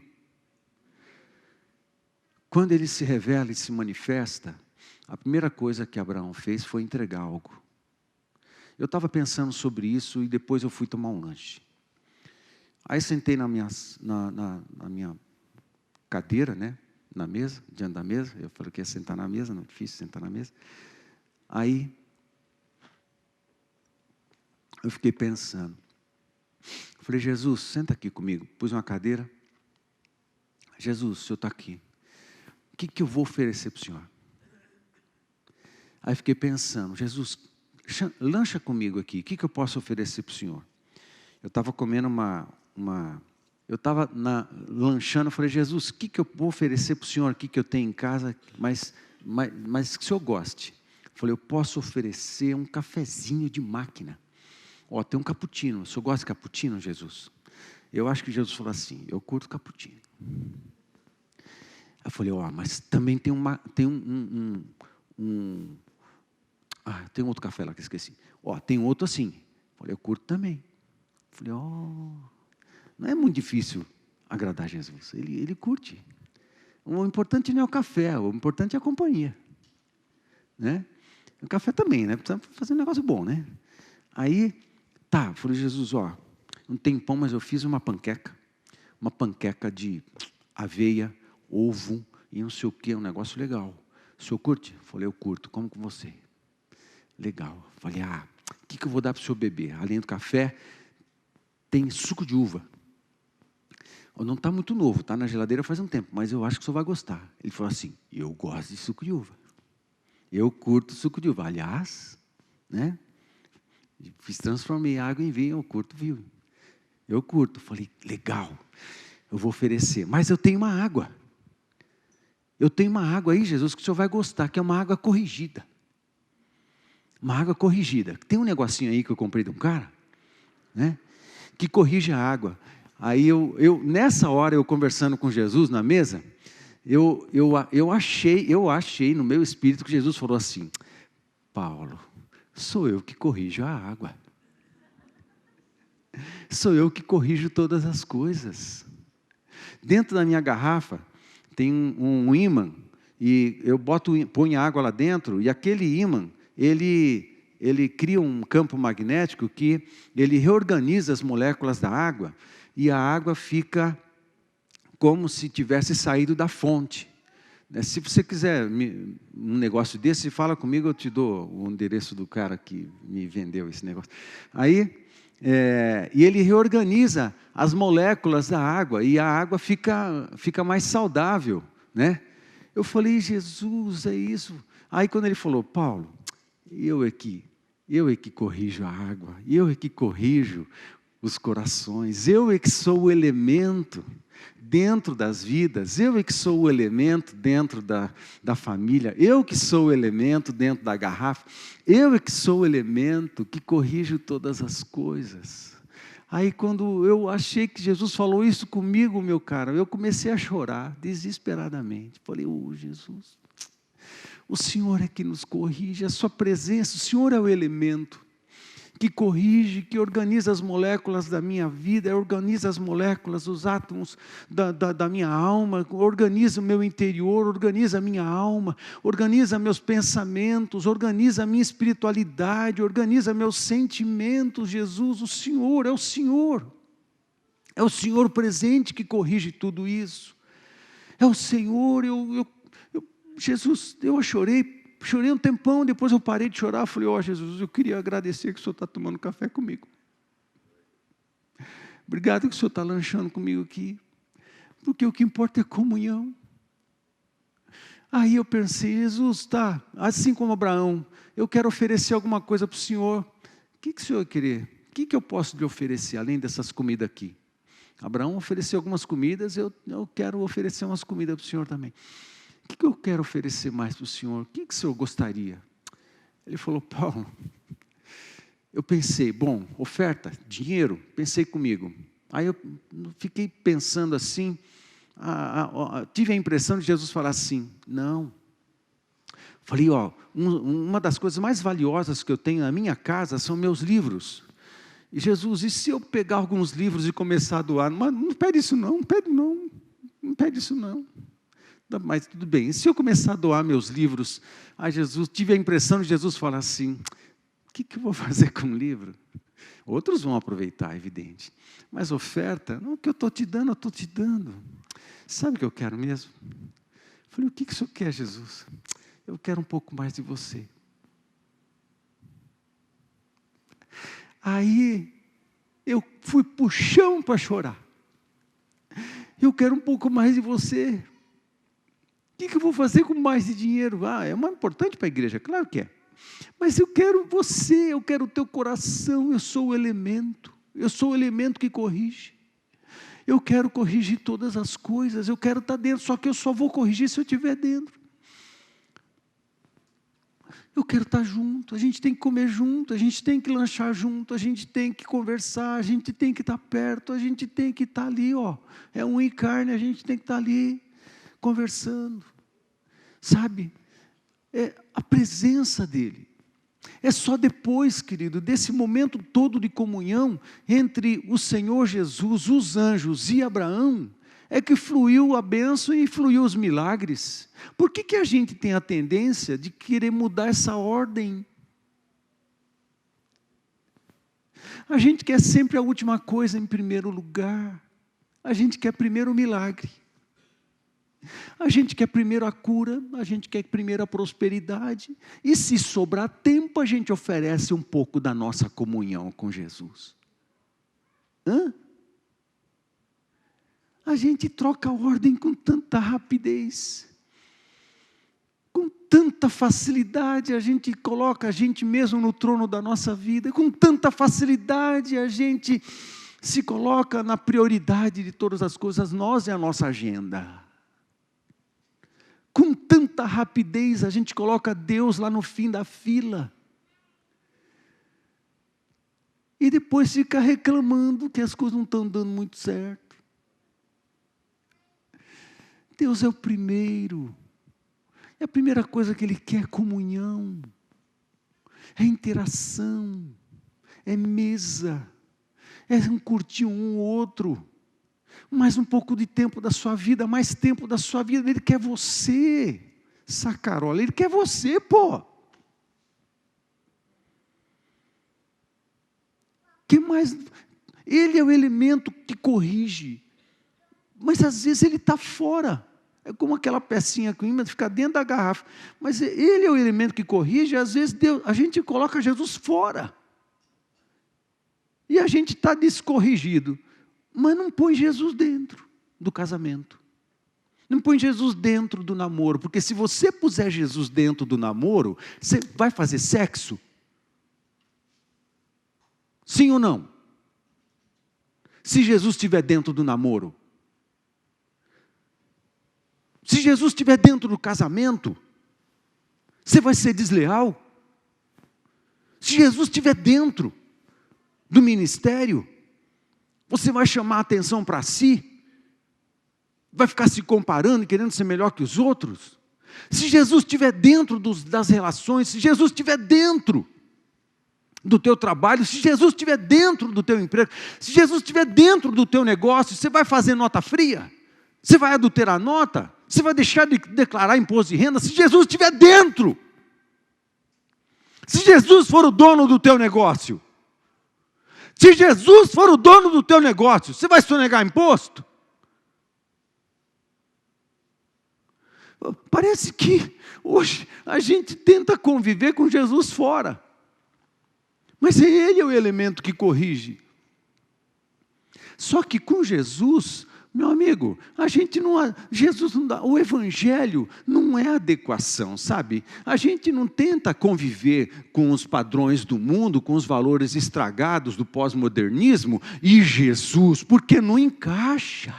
Quando ele se revela e se manifesta, a primeira coisa que Abraão fez foi entregar algo. Eu estava pensando sobre isso e depois eu fui tomar um lanche. Aí sentei na minha cadeira, né? Na mesa, diante da mesa. Eu falei que ia sentar na mesa, não é difícil sentar na mesa. Aí, eu fiquei pensando. Falei, Jesus, senta aqui comigo. Pus uma cadeira. Jesus, o Senhor está aqui. O que eu vou oferecer para o Senhor? Aí fiquei pensando, Jesus, lancha comigo aqui. O que eu posso oferecer para o Senhor? Eu estava comendo eu estava lanchando, eu falei, Jesus, o que eu vou oferecer para o Senhor aqui que eu tenho em casa, mas que o Senhor goste? Eu falei, eu posso oferecer um cafezinho de máquina. Ó, tem um cappuccino. O Senhor gosta de cappuccino, Jesus? Eu acho que Jesus falou assim, eu curto cappuccino. Eu falei, ó, mas também tem tem outro café lá que eu esqueci. Ó, tem outro assim. Eu falei, eu curto também. Eu falei, ó, não é muito difícil agradar Jesus. Ele curte. O importante não é o café, o importante é a companhia. Né? O café também, né? Precisa fazer um negócio bom, né? Aí, eu falei, Jesus, ó, não tem pão, mas eu fiz uma panqueca de aveia, ovo e não sei o que, um negócio legal. O senhor curte? Eu falei, eu curto, como com você? Legal. Eu falei, o que eu vou dar para o senhor beber? Além do café, tem suco de uva. Não está muito novo, está na geladeira faz um tempo, mas eu acho que o senhor vai gostar. Ele falou assim, eu gosto de suco de uva. Eu curto suco de uva. Aliás, né? Transformei água em vinho, eu curto vinho. Eu curto. Falei, legal, eu vou oferecer. Mas eu tenho uma água. Eu tenho uma água aí, Jesus, que o senhor vai gostar, que é uma água corrigida. Uma água corrigida. Tem um negocinho aí que eu comprei de um cara, né? Que corrige a água. Aí nessa hora, eu conversando com Jesus na mesa, eu achei no meu espírito que Jesus falou assim, Paulo, sou eu que corrijo a água. Sou eu que corrijo todas as coisas. Dentro da minha garrafa, tem um ímã, e eu ponho água lá dentro, e aquele ímã, ele cria um campo magnético que ele reorganiza as moléculas da água, e a água fica como se tivesse saído da fonte. Se você quiser um negócio desse, fala comigo, eu te dou o endereço do cara que me vendeu esse negócio. Aí, e ele reorganiza as moléculas da água, e a água fica mais saudável, né? Eu falei, Jesus, é isso. Aí quando ele falou, Paulo, eu é que corrijo a água, eu é que corrijo os corações, eu é que sou o elemento dentro das vidas, eu é que sou o elemento dentro da família, eu que sou o elemento dentro da garrafa, eu é que sou o elemento que corrijo todas as coisas. Aí quando eu achei que Jesus falou isso comigo, meu caro, eu comecei a chorar desesperadamente. Falei, Jesus, o Senhor é que nos corrige, a sua presença, o Senhor é o elemento que corrige, que organiza as moléculas da minha vida, organiza as moléculas, os átomos da minha alma, organiza o meu interior, organiza a minha alma, organiza meus pensamentos, organiza a minha espiritualidade, organiza meus sentimentos. Jesus, o Senhor, é o Senhor. É o Senhor presente que corrige tudo isso. É o Senhor, Jesus, eu chorei um tempão, depois eu parei de chorar, falei, Jesus, eu queria agradecer que o Senhor está tomando café comigo. Obrigado que o Senhor está lanchando comigo aqui, porque o que importa é comunhão. Aí eu pensei, Jesus, tá, assim como Abraão, eu quero oferecer alguma coisa para o Senhor. O que o Senhor querer? O que eu posso lhe oferecer, além dessas comidas aqui? Abraão ofereceu algumas comidas, eu quero oferecer umas comidas para o Senhor também. O que eu quero oferecer mais para o Senhor? O que o Senhor gostaria? Ele falou, Paulo, eu pensei, bom, oferta, dinheiro, pensei comigo. Aí eu fiquei pensando assim, tive a impressão de Jesus falar assim, não. Falei, uma das coisas mais valiosas que eu tenho na minha casa são meus livros. E Jesus, e se eu pegar alguns livros e começar a doar? Mas não pede isso não, não pede isso não. Mas tudo bem, e se eu começar a doar meus livros a Jesus, tive a impressão de Jesus falar assim, o que eu vou fazer com o livro? Outros vão aproveitar, evidente, mas oferta, não, o que eu estou te dando, eu estou te dando. Sabe o que eu quero mesmo? Falei, o que o Senhor quer, Jesus? Eu quero um pouco mais de você. Aí, eu fui para o chão para chorar. Eu quero um pouco mais de você. O que eu vou fazer com mais de dinheiro? É mais importante para a igreja, claro que é. Mas eu quero você, eu quero o teu coração, eu sou o elemento que corrige. Eu quero corrigir todas as coisas, eu quero estar dentro, só que eu só vou corrigir se eu estiver dentro. Eu quero estar junto, a gente tem que comer junto, a gente tem que lanchar junto, a gente tem que conversar, a gente tem que estar perto, a gente tem que estar ali, é unha e carne, a gente tem que estar ali, conversando, sabe, a presença dEle, é só depois, querido, desse momento todo de comunhão, entre o Senhor Jesus, os anjos e Abraão, é que fluiu a bênção e fluiu os milagres. Por que a gente tem a tendência de querer mudar essa ordem? A gente quer sempre a última coisa em primeiro lugar, a gente quer primeiro o milagre, a gente quer primeiro a cura, a gente quer primeiro a prosperidade, e se sobrar tempo, a gente oferece um pouco da nossa comunhão com Jesus. A gente troca a ordem com tanta rapidez, com tanta facilidade, a gente coloca a gente mesmo no trono da nossa vida, com tanta facilidade a gente se coloca na prioridade de todas as coisas, nós e a nossa agenda. Com tanta rapidez a gente coloca Deus lá no fim da fila. E depois fica reclamando que as coisas não estão dando muito certo. Deus é o primeiro. É a primeira coisa que Ele quer, comunhão. É interação. É mesa. É um curtir um outro. Mais um pouco de tempo da sua vida, mais tempo da sua vida. Ele quer você, sacarola, Ele quer você, pô. Que mais? Ele é o elemento que corrige, mas às vezes ele está fora. É como aquela pecinha que fica dentro da garrafa. Mas ele é o elemento que corrige, e às vezes a gente coloca Jesus fora. E a gente está descorrigido. Mas não põe Jesus dentro do casamento. Não põe Jesus dentro do namoro. Porque se você puser Jesus dentro do namoro, você vai fazer sexo? Sim ou não? Se Jesus estiver dentro do namoro. Se Jesus estiver dentro do casamento, você vai ser desleal? Se Jesus estiver dentro do ministério, você vai chamar a atenção para si? Vai ficar se comparando e querendo ser melhor que os outros? Se Jesus estiver dentro das relações, se Jesus estiver dentro do teu trabalho, se Jesus estiver dentro do teu emprego, se Jesus estiver dentro do teu negócio, você vai fazer nota fria? Você vai adulterar a nota? Você vai deixar de declarar imposto de renda? Se Jesus estiver dentro, se Jesus for o dono do teu negócio, se Jesus for o dono do teu negócio, você vai sonegar imposto? Parece que hoje a gente tenta conviver com Jesus fora, mas Ele é o elemento que corrige. Só que com Jesus, meu amigo, Jesus não dá, o Evangelho não é adequação, sabe? A gente não tenta conviver com os padrões do mundo, com os valores estragados do pós-modernismo e Jesus, porque não encaixa.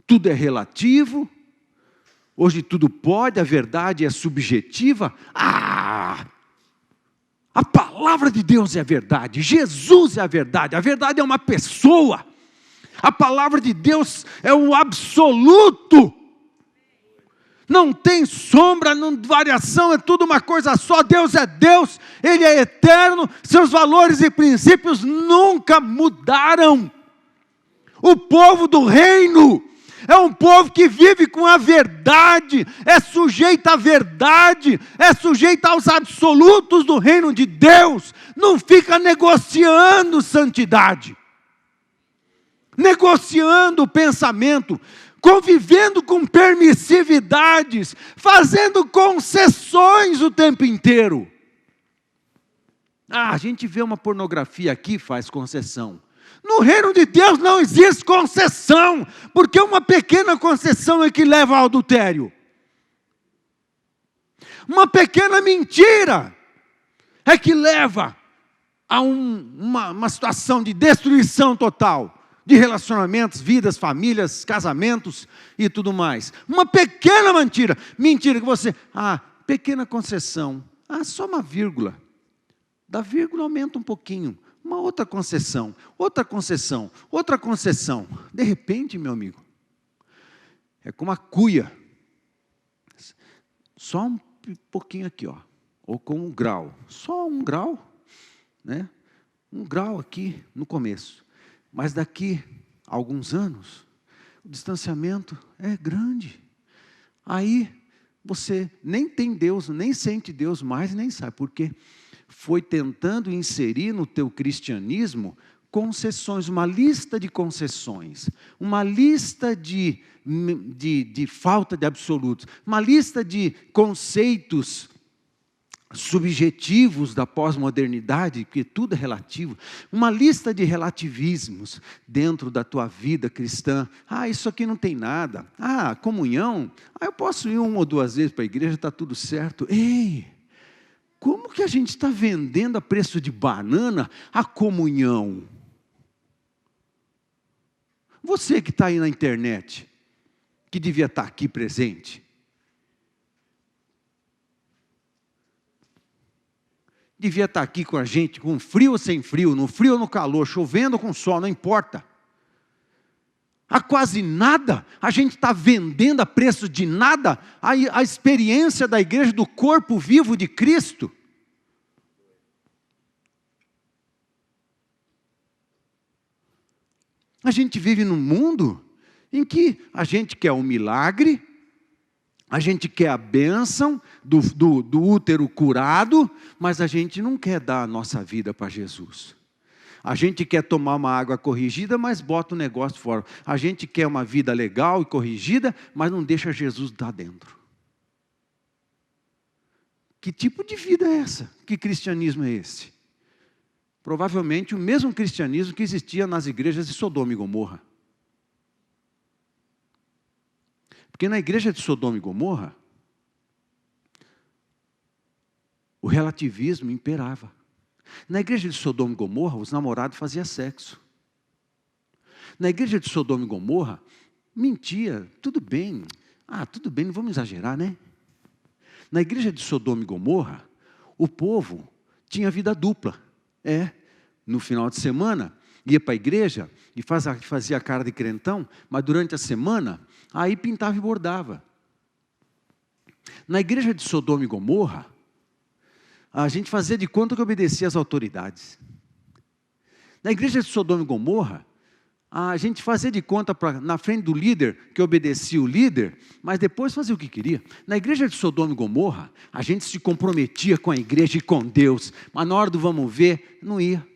Tudo é relativo, hoje tudo pode, a verdade é subjetiva. A palavra de Deus é a verdade, Jesus é a verdade é uma pessoa, a palavra de Deus é o absoluto, não tem sombra, não variação, é tudo uma coisa só. Deus é Deus, Ele é eterno, seus valores e princípios nunca mudaram. O povo do reino é um povo que vive com a verdade, é sujeito à verdade, é sujeito aos absolutos do reino de Deus, não fica negociando santidade, negociando o pensamento, convivendo com permissividades, fazendo concessões o tempo inteiro. A gente vê uma pornografia aqui, faz concessão. No reino de Deus não existe concessão, porque uma pequena concessão é que leva ao adultério. Uma pequena mentira é que leva a uma situação de destruição total, de relacionamentos, vidas, famílias, casamentos e tudo mais. Uma pequena mentira que você, pequena concessão, só uma vírgula, da vírgula aumenta um pouquinho. Uma outra concessão, de repente, meu amigo, é como a cuia, só um pouquinho aqui, ou com um grau, só um grau, né? Um grau aqui no começo, mas daqui a alguns anos, o distanciamento é grande, aí você nem tem Deus, nem sente Deus mais, nem sabe por quê. Foi tentando inserir no teu cristianismo concessões, uma lista de concessões, uma lista de falta de absolutos, uma lista de conceitos subjetivos da pós-modernidade, que tudo é relativo, uma lista de relativismos dentro da tua vida cristã. Isso aqui não tem nada. Comunhão, eu posso ir 1 ou 2 vezes para a igreja, está tudo certo. Ei! Como que a gente está vendendo a preço de banana a comunhão? Você que está aí na internet, que devia estar aqui presente, devia estar aqui com a gente, com frio ou sem frio, no frio ou no calor, chovendo ou com sol, não importa. A quase nada, a gente está vendendo a preço de nada a experiência da igreja, do corpo vivo de Cristo. A gente vive num mundo em que a gente quer um milagre, a gente quer a bênção do útero curado, mas a gente não quer dar a nossa vida para Jesus. A gente quer tomar uma água corrigida, mas bota o negócio fora. A gente quer uma vida legal e corrigida, mas não deixa Jesus dar dentro. Que tipo de vida é essa? Que cristianismo é esse? Provavelmente o mesmo cristianismo que existia nas igrejas de Sodoma e Gomorra. Porque na igreja de Sodoma e Gomorra, o relativismo imperava. Na igreja de Sodoma e Gomorra, os namorados faziam sexo. Na igreja de Sodoma e Gomorra, mentia, tudo bem, não vamos exagerar, né? Na igreja de Sodoma e Gomorra, o povo tinha vida dupla. No final de semana, ia para a igreja e fazia a cara de crentão, mas durante a semana, aí pintava e bordava. Na igreja de Sodoma e Gomorra, a gente fazia de conta que obedecia às autoridades. Na igreja de Sodoma e Gomorra, a gente fazia de conta na frente do líder que obedecia o líder, mas depois fazia o que queria. Na igreja de Sodoma e Gomorra, a gente se comprometia com a igreja e com Deus, mas na hora do vamos ver, não ia.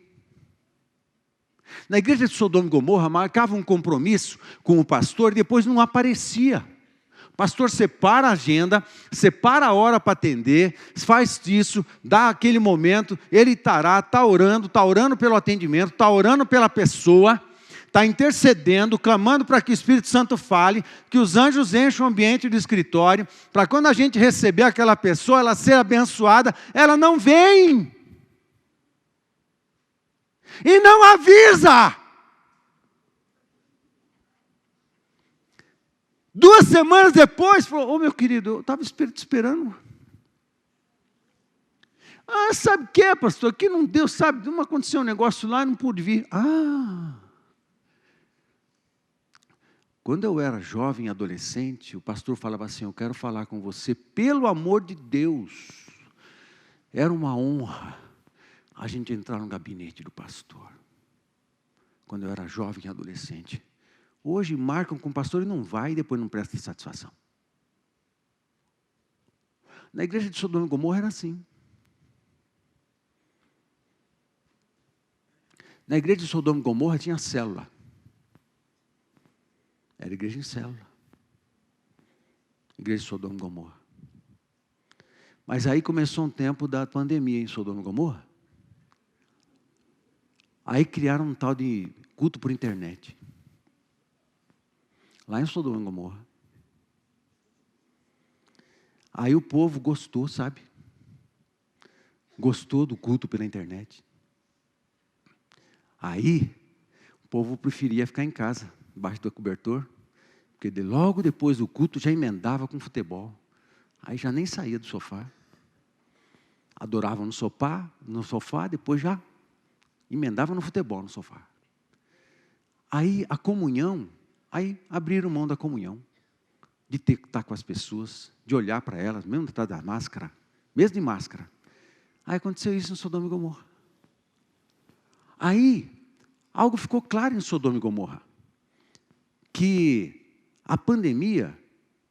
Na igreja de Sodoma e Gomorra, marcava um compromisso com o pastor e depois não aparecia. O pastor separa a agenda, separa a hora para atender, faz isso, dá aquele momento, ele está orando pelo atendimento, está orando pela pessoa, está intercedendo, clamando para que o Espírito Santo fale, que os anjos enchem o ambiente do escritório, para quando a gente receber aquela pessoa, ela ser abençoada, ela não vem. E não avisa. 2 semanas depois, falou, meu querido, eu estava te esperando. Sabe o que, pastor? Aqui não deu, sabe, não aconteceu um negócio lá, não pude vir. Quando eu era jovem, adolescente, o pastor falava assim, eu quero falar com você, pelo amor de Deus. Era uma honra a gente entrar no gabinete do pastor. Quando eu era jovem e adolescente. Hoje marcam com o pastor e não vai e depois não presta satisfação. Na igreja de Sodoma e Gomorra era assim. Na igreja de Sodoma e Gomorra tinha célula. Era igreja em célula. Igreja de Sodoma e Gomorra. Mas aí começou um tempo da pandemia em Sodoma e Gomorra. Aí criaram um tal de culto por internet. Lá em Sodoma e Gomorra. Aí o povo gostou, sabe? Gostou do culto pela internet. Aí o povo preferia ficar em casa, debaixo do cobertor, porque logo depois do culto já emendava com futebol. Aí já nem saía do sofá. Adoravam no sofá, depois já emendava no futebol no sofá. Aí a comunhão, aí abriram mão da comunhão, de ter que estar com as pessoas, de olhar para elas, mesmo atrás da máscara, mesmo de máscara. Aí aconteceu isso em Sodoma e Gomorra. Aí, algo ficou claro em Sodoma e Gomorra, que a pandemia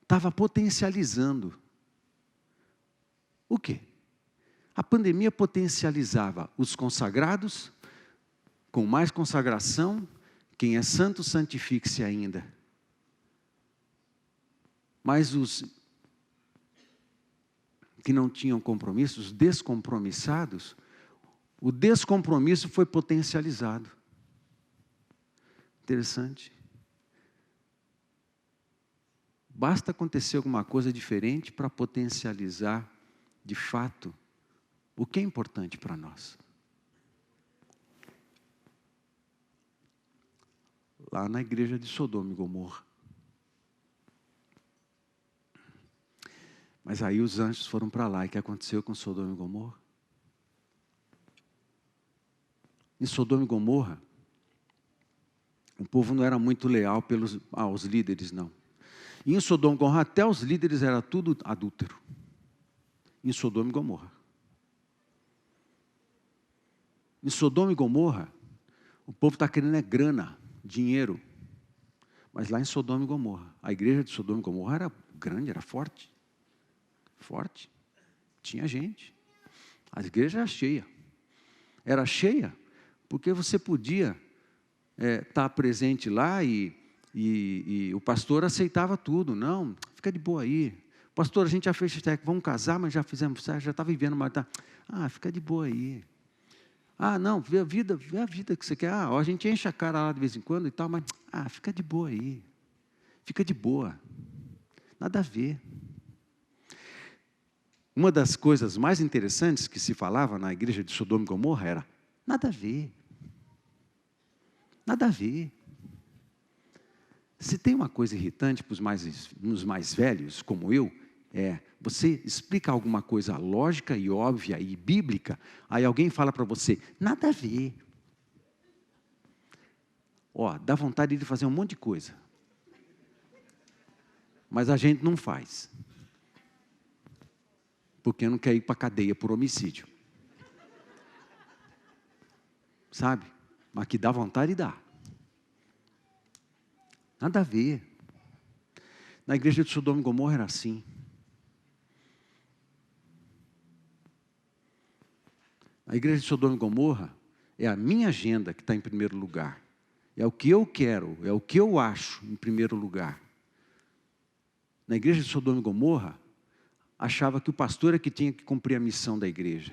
estava potencializando. O quê? A pandemia potencializava os consagrados, com mais consagração, quem é santo, santifique-se ainda. Mas os que não tinham compromisso, os descompromissados, o descompromisso foi potencializado. Interessante. Basta acontecer alguma coisa diferente para potencializar, de fato, o que é importante para nós. Lá na igreja de Sodoma e Gomorra. Mas aí os anjos foram para lá. E o que aconteceu com Sodoma e Gomorra? Em Sodoma e Gomorra, o povo não era muito leal aos líderes, não. E em Sodoma e Gomorra, até os líderes era tudo adúltero. Em Sodoma e Gomorra. Em Sodoma e Gomorra, o povo está querendo grana. dinheiro. Mas lá em Sodoma e Gomorra, a igreja de Sodoma e Gomorra era grande, era forte. Forte. Tinha gente. A igreja era cheia. Era cheia porque você podia estar presente lá e o pastor aceitava tudo. Não, fica de boa aí. Pastor, a gente já fez cheque, vamos casar, mas já fizemos, já está vivendo, mas tá. Fica de boa aí. Não, vê a vida que você quer. A gente enche a cara lá de vez em quando e tal, mas fica de boa aí. Fica de boa. Nada a ver. Uma das coisas mais interessantes que se falava na igreja de Sodoma e Gomorra era: nada a ver. Nada a ver. Se tem uma coisa irritante para os mais velhos, como eu, você explica alguma coisa lógica e óbvia e bíblica, aí alguém fala para você: nada a ver. Dá vontade de fazer um monte de coisa. Mas a gente não faz. Porque não quer ir para a cadeia por homicídio. Sabe? Mas que dá vontade, dá. Nada a ver. Na igreja de Sodoma e Gomorra era assim. A igreja de Sodoma e Gomorra é a minha agenda que está em primeiro lugar. É o que eu quero, é o que eu acho em primeiro lugar. Na igreja de Sodoma e Gomorra, achava que o pastor é que tinha que cumprir a missão da igreja.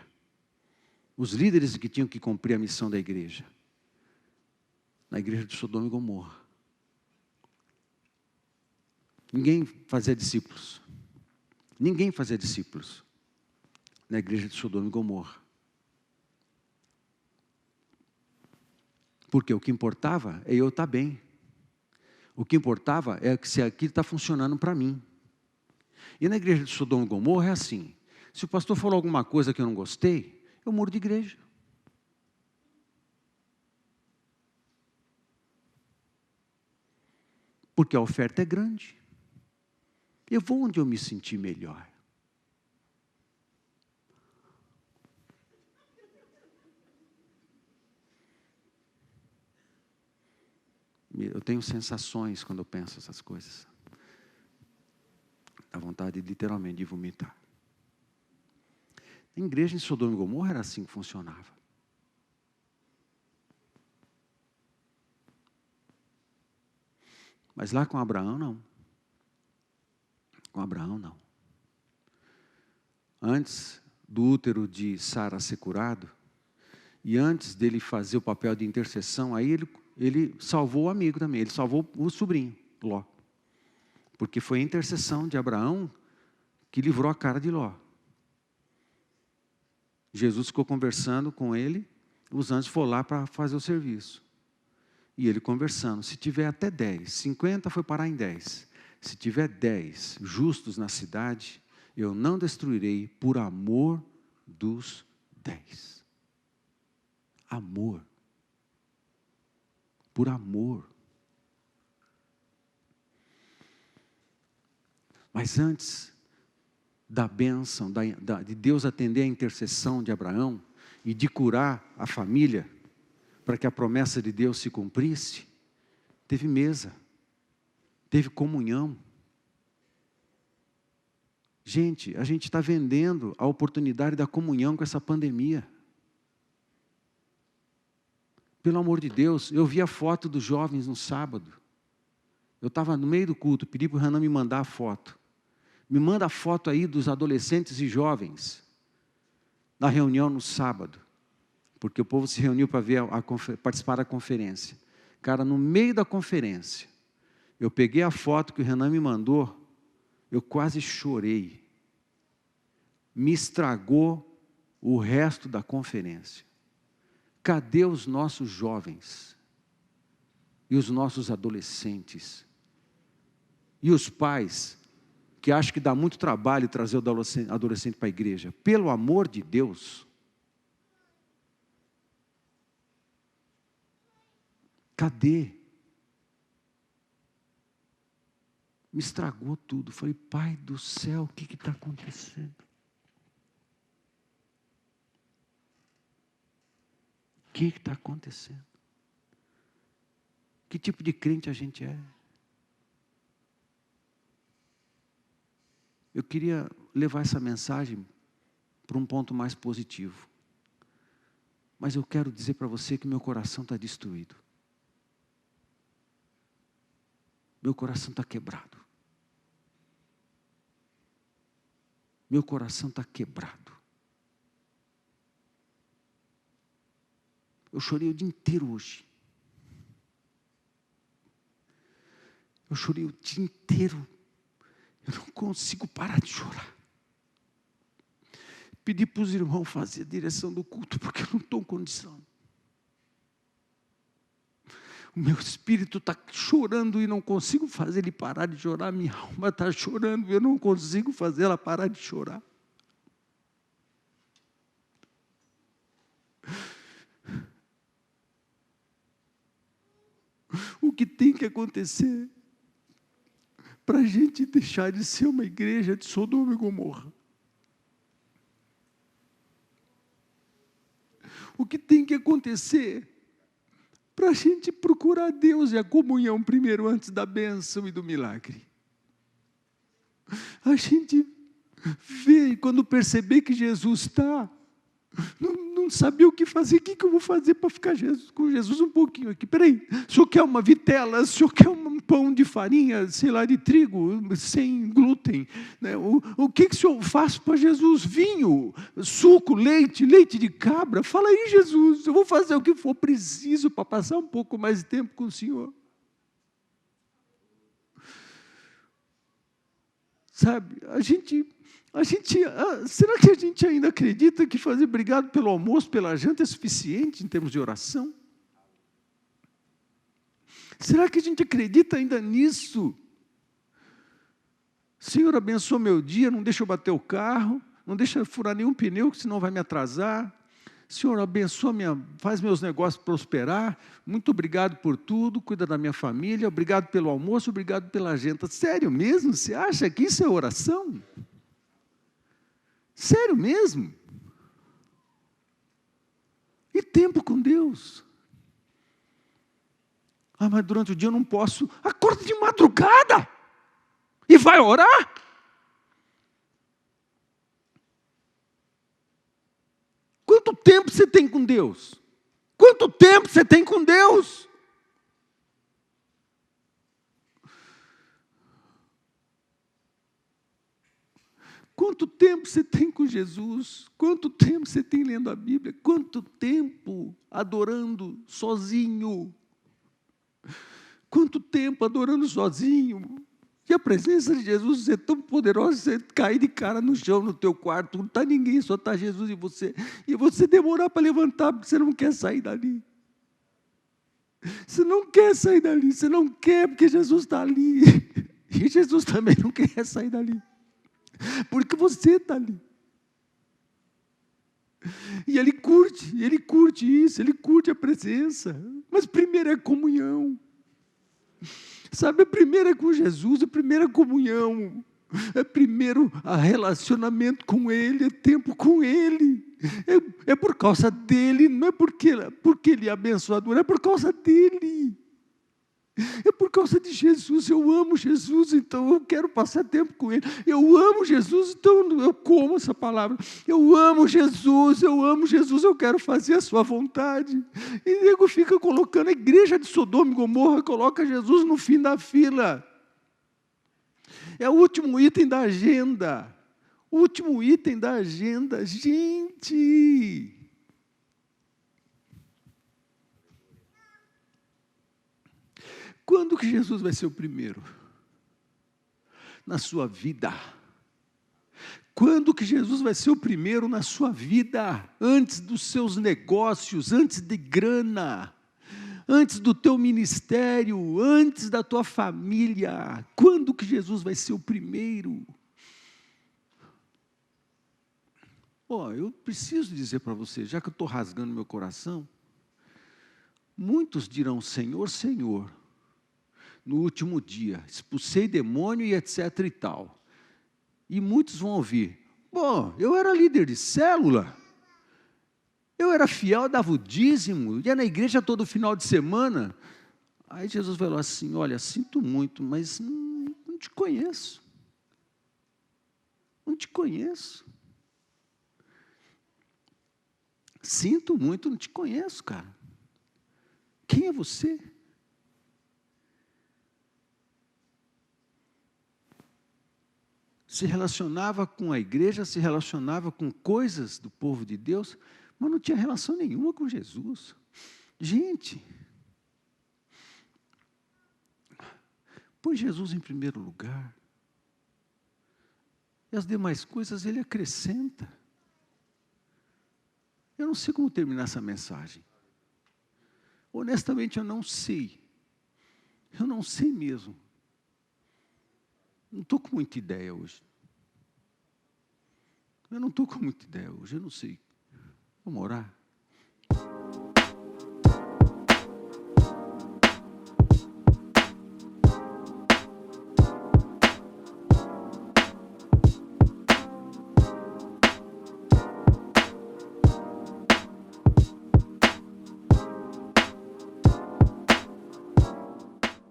Os líderes que tinham que cumprir a missão da igreja. Na igreja de Sodoma e Gomorra. Ninguém fazia discípulos. Ninguém fazia discípulos na igreja de Sodoma e Gomorra. Porque o que importava é eu estar bem. O que importava é se aquilo está funcionando para mim. E na igreja de Sodoma e Gomorra é assim: se o pastor falou alguma coisa que eu não gostei, eu mudo de igreja. Porque a oferta é grande. Eu vou onde eu me sentir melhor. Eu tenho sensações quando eu penso essas coisas. Dá vontade, literalmente, de vomitar. A igreja em Sodoma e Gomorra era assim que funcionava. Mas lá com Abraão, não. Com Abraão, não. Antes do útero de Sara ser curado, e antes dele fazer o papel de intercessão, aí ele salvou o amigo também, ele salvou o sobrinho, Ló. Porque foi a intercessão de Abraão que livrou a cara de Ló. Jesus ficou conversando com ele, os anjos foram lá para fazer o serviço. E ele conversando: se tiver até 10, 50 foi parar em 10. Se tiver 10 justos na cidade, eu não destruirei por amor dos 10. Amor. Por amor. Mas antes da bênção, de Deus atender a intercessão de Abraão e de curar a família, para que a promessa de Deus se cumprisse, teve mesa, teve comunhão. Gente, a gente está vendendo a oportunidade da comunhão com essa pandemia. Pelo amor de Deus, eu vi a foto dos jovens no sábado. Eu estava no meio do culto, pedi para o Renan me mandar a foto. Me manda a foto aí dos adolescentes e jovens na reunião no sábado. Porque o povo se reuniu para ver participar da conferência. Cara, no meio da conferência, eu peguei a foto que o Renan me mandou, eu quase chorei. Me estragou o resto da conferência. Cadê os nossos jovens? E os nossos adolescentes? E os pais, que acham que dá muito trabalho trazer o adolescente para a igreja? Pelo amor de Deus. Cadê? Me estragou tudo. Falei: Pai do céu, o que está acontecendo? O que está acontecendo? Que tipo de crente a gente é? Eu queria levar essa mensagem para um ponto mais positivo. Mas eu quero dizer para você que meu coração está destruído. Meu coração está quebrado. Meu coração está quebrado. Eu chorei o dia inteiro hoje. Eu chorei o dia inteiro. Eu não consigo parar de chorar. Pedi para os irmãos fazer a direção do culto, porque eu não estou em condição. O meu espírito está chorando e não consigo fazer ele parar de chorar. Minha alma está chorando e eu não consigo fazer ela parar de chorar. O que tem que acontecer para a gente deixar de ser uma igreja de Sodoma e Gomorra? O que tem que acontecer para a gente procurar Deus e a comunhão primeiro, antes da bênção e do milagre? A gente vê, e quando perceber que Jesus está, não saber o que fazer. O que eu vou fazer para ficar com Jesus um pouquinho aqui? Peraí, o senhor quer uma vitela? O senhor quer um pão de farinha, sei lá, de trigo, sem glúten? Né? O que o senhor faz para Jesus? Vinho, suco, leite de cabra? Fala aí, Jesus, eu vou fazer o que for preciso para passar um pouco mais de tempo com o senhor. Sabe, será que a gente ainda acredita que fazer obrigado pelo almoço, pela janta é suficiente em termos de oração? Será que a gente acredita ainda nisso? Senhor, abençoa meu dia, não deixa eu bater o carro, não deixa eu furar nenhum pneu, senão vai me atrasar. Senhor, abençoa, faz meus negócios prosperar. Muito obrigado por tudo, cuida da minha família, obrigado pelo almoço, obrigado pela janta. Sério mesmo? Você acha que isso é oração? Sério mesmo? E tempo com Deus? Ah, mas durante o dia eu não posso. Acorda de madrugada e vai orar. Quanto tempo você tem com Deus? Quanto tempo você tem com Deus? Quanto tempo você tem com Jesus? Quanto tempo você tem lendo a Bíblia? Quanto tempo adorando sozinho? Quanto tempo adorando sozinho? E a presença de Jesus é tão poderosa, você cair de cara no chão no teu quarto, não está ninguém, só está Jesus e você. E você demorar para levantar, porque você não quer sair dali. Você não quer sair dali, você não quer, porque Jesus está ali. E Jesus também não quer sair dali. Porque você está ali. E ele curte isso, ele curte a presença. Mas primeiro é comunhão. Sabe, a primeira é com Jesus, a primeira comunhão. É primeiro a relacionamento com Ele, é tempo com Ele. É por causa dEle, não é porque Ele é abençoador, é por causa dEle. É por causa de Jesus. Eu amo Jesus, então eu quero passar tempo com Ele. Eu amo Jesus, então eu como essa palavra. Eu amo Jesus, eu quero fazer a sua vontade. E o nego fica colocando a igreja de Sodoma e Gomorra, coloca Jesus no fim da fila. É o último item da agenda. O último item da agenda. Gente! Quando que Jesus vai ser o primeiro? Na sua vida. Quando que Jesus vai ser o primeiro na sua vida? Antes dos seus negócios, antes de grana, antes do teu ministério, antes da tua família. Quando que Jesus vai ser o primeiro? Eu preciso dizer para você, já que eu estou rasgando meu coração, muitos dirão, Senhor, Senhor, no último dia, expulsei demônio e etc e tal. E muitos vão ouvir, eu era líder de célula, eu era fiel, dava o dízimo, ia na igreja todo final de semana. Aí Jesus falou assim: olha, sinto muito, mas não te conheço. Não te conheço. Sinto muito, não te conheço, cara. Quem é você? Se relacionava com a igreja, se relacionava com coisas do povo de Deus, mas não tinha relação nenhuma com Jesus. Gente, põe Jesus em primeiro lugar. E as demais coisas Ele acrescenta. Eu não sei como terminar essa mensagem. Honestamente, eu não sei. Eu não sei mesmo. Não estou com muita ideia hoje. Eu não estou com muita ideia hoje, eu não sei. Vamos orar?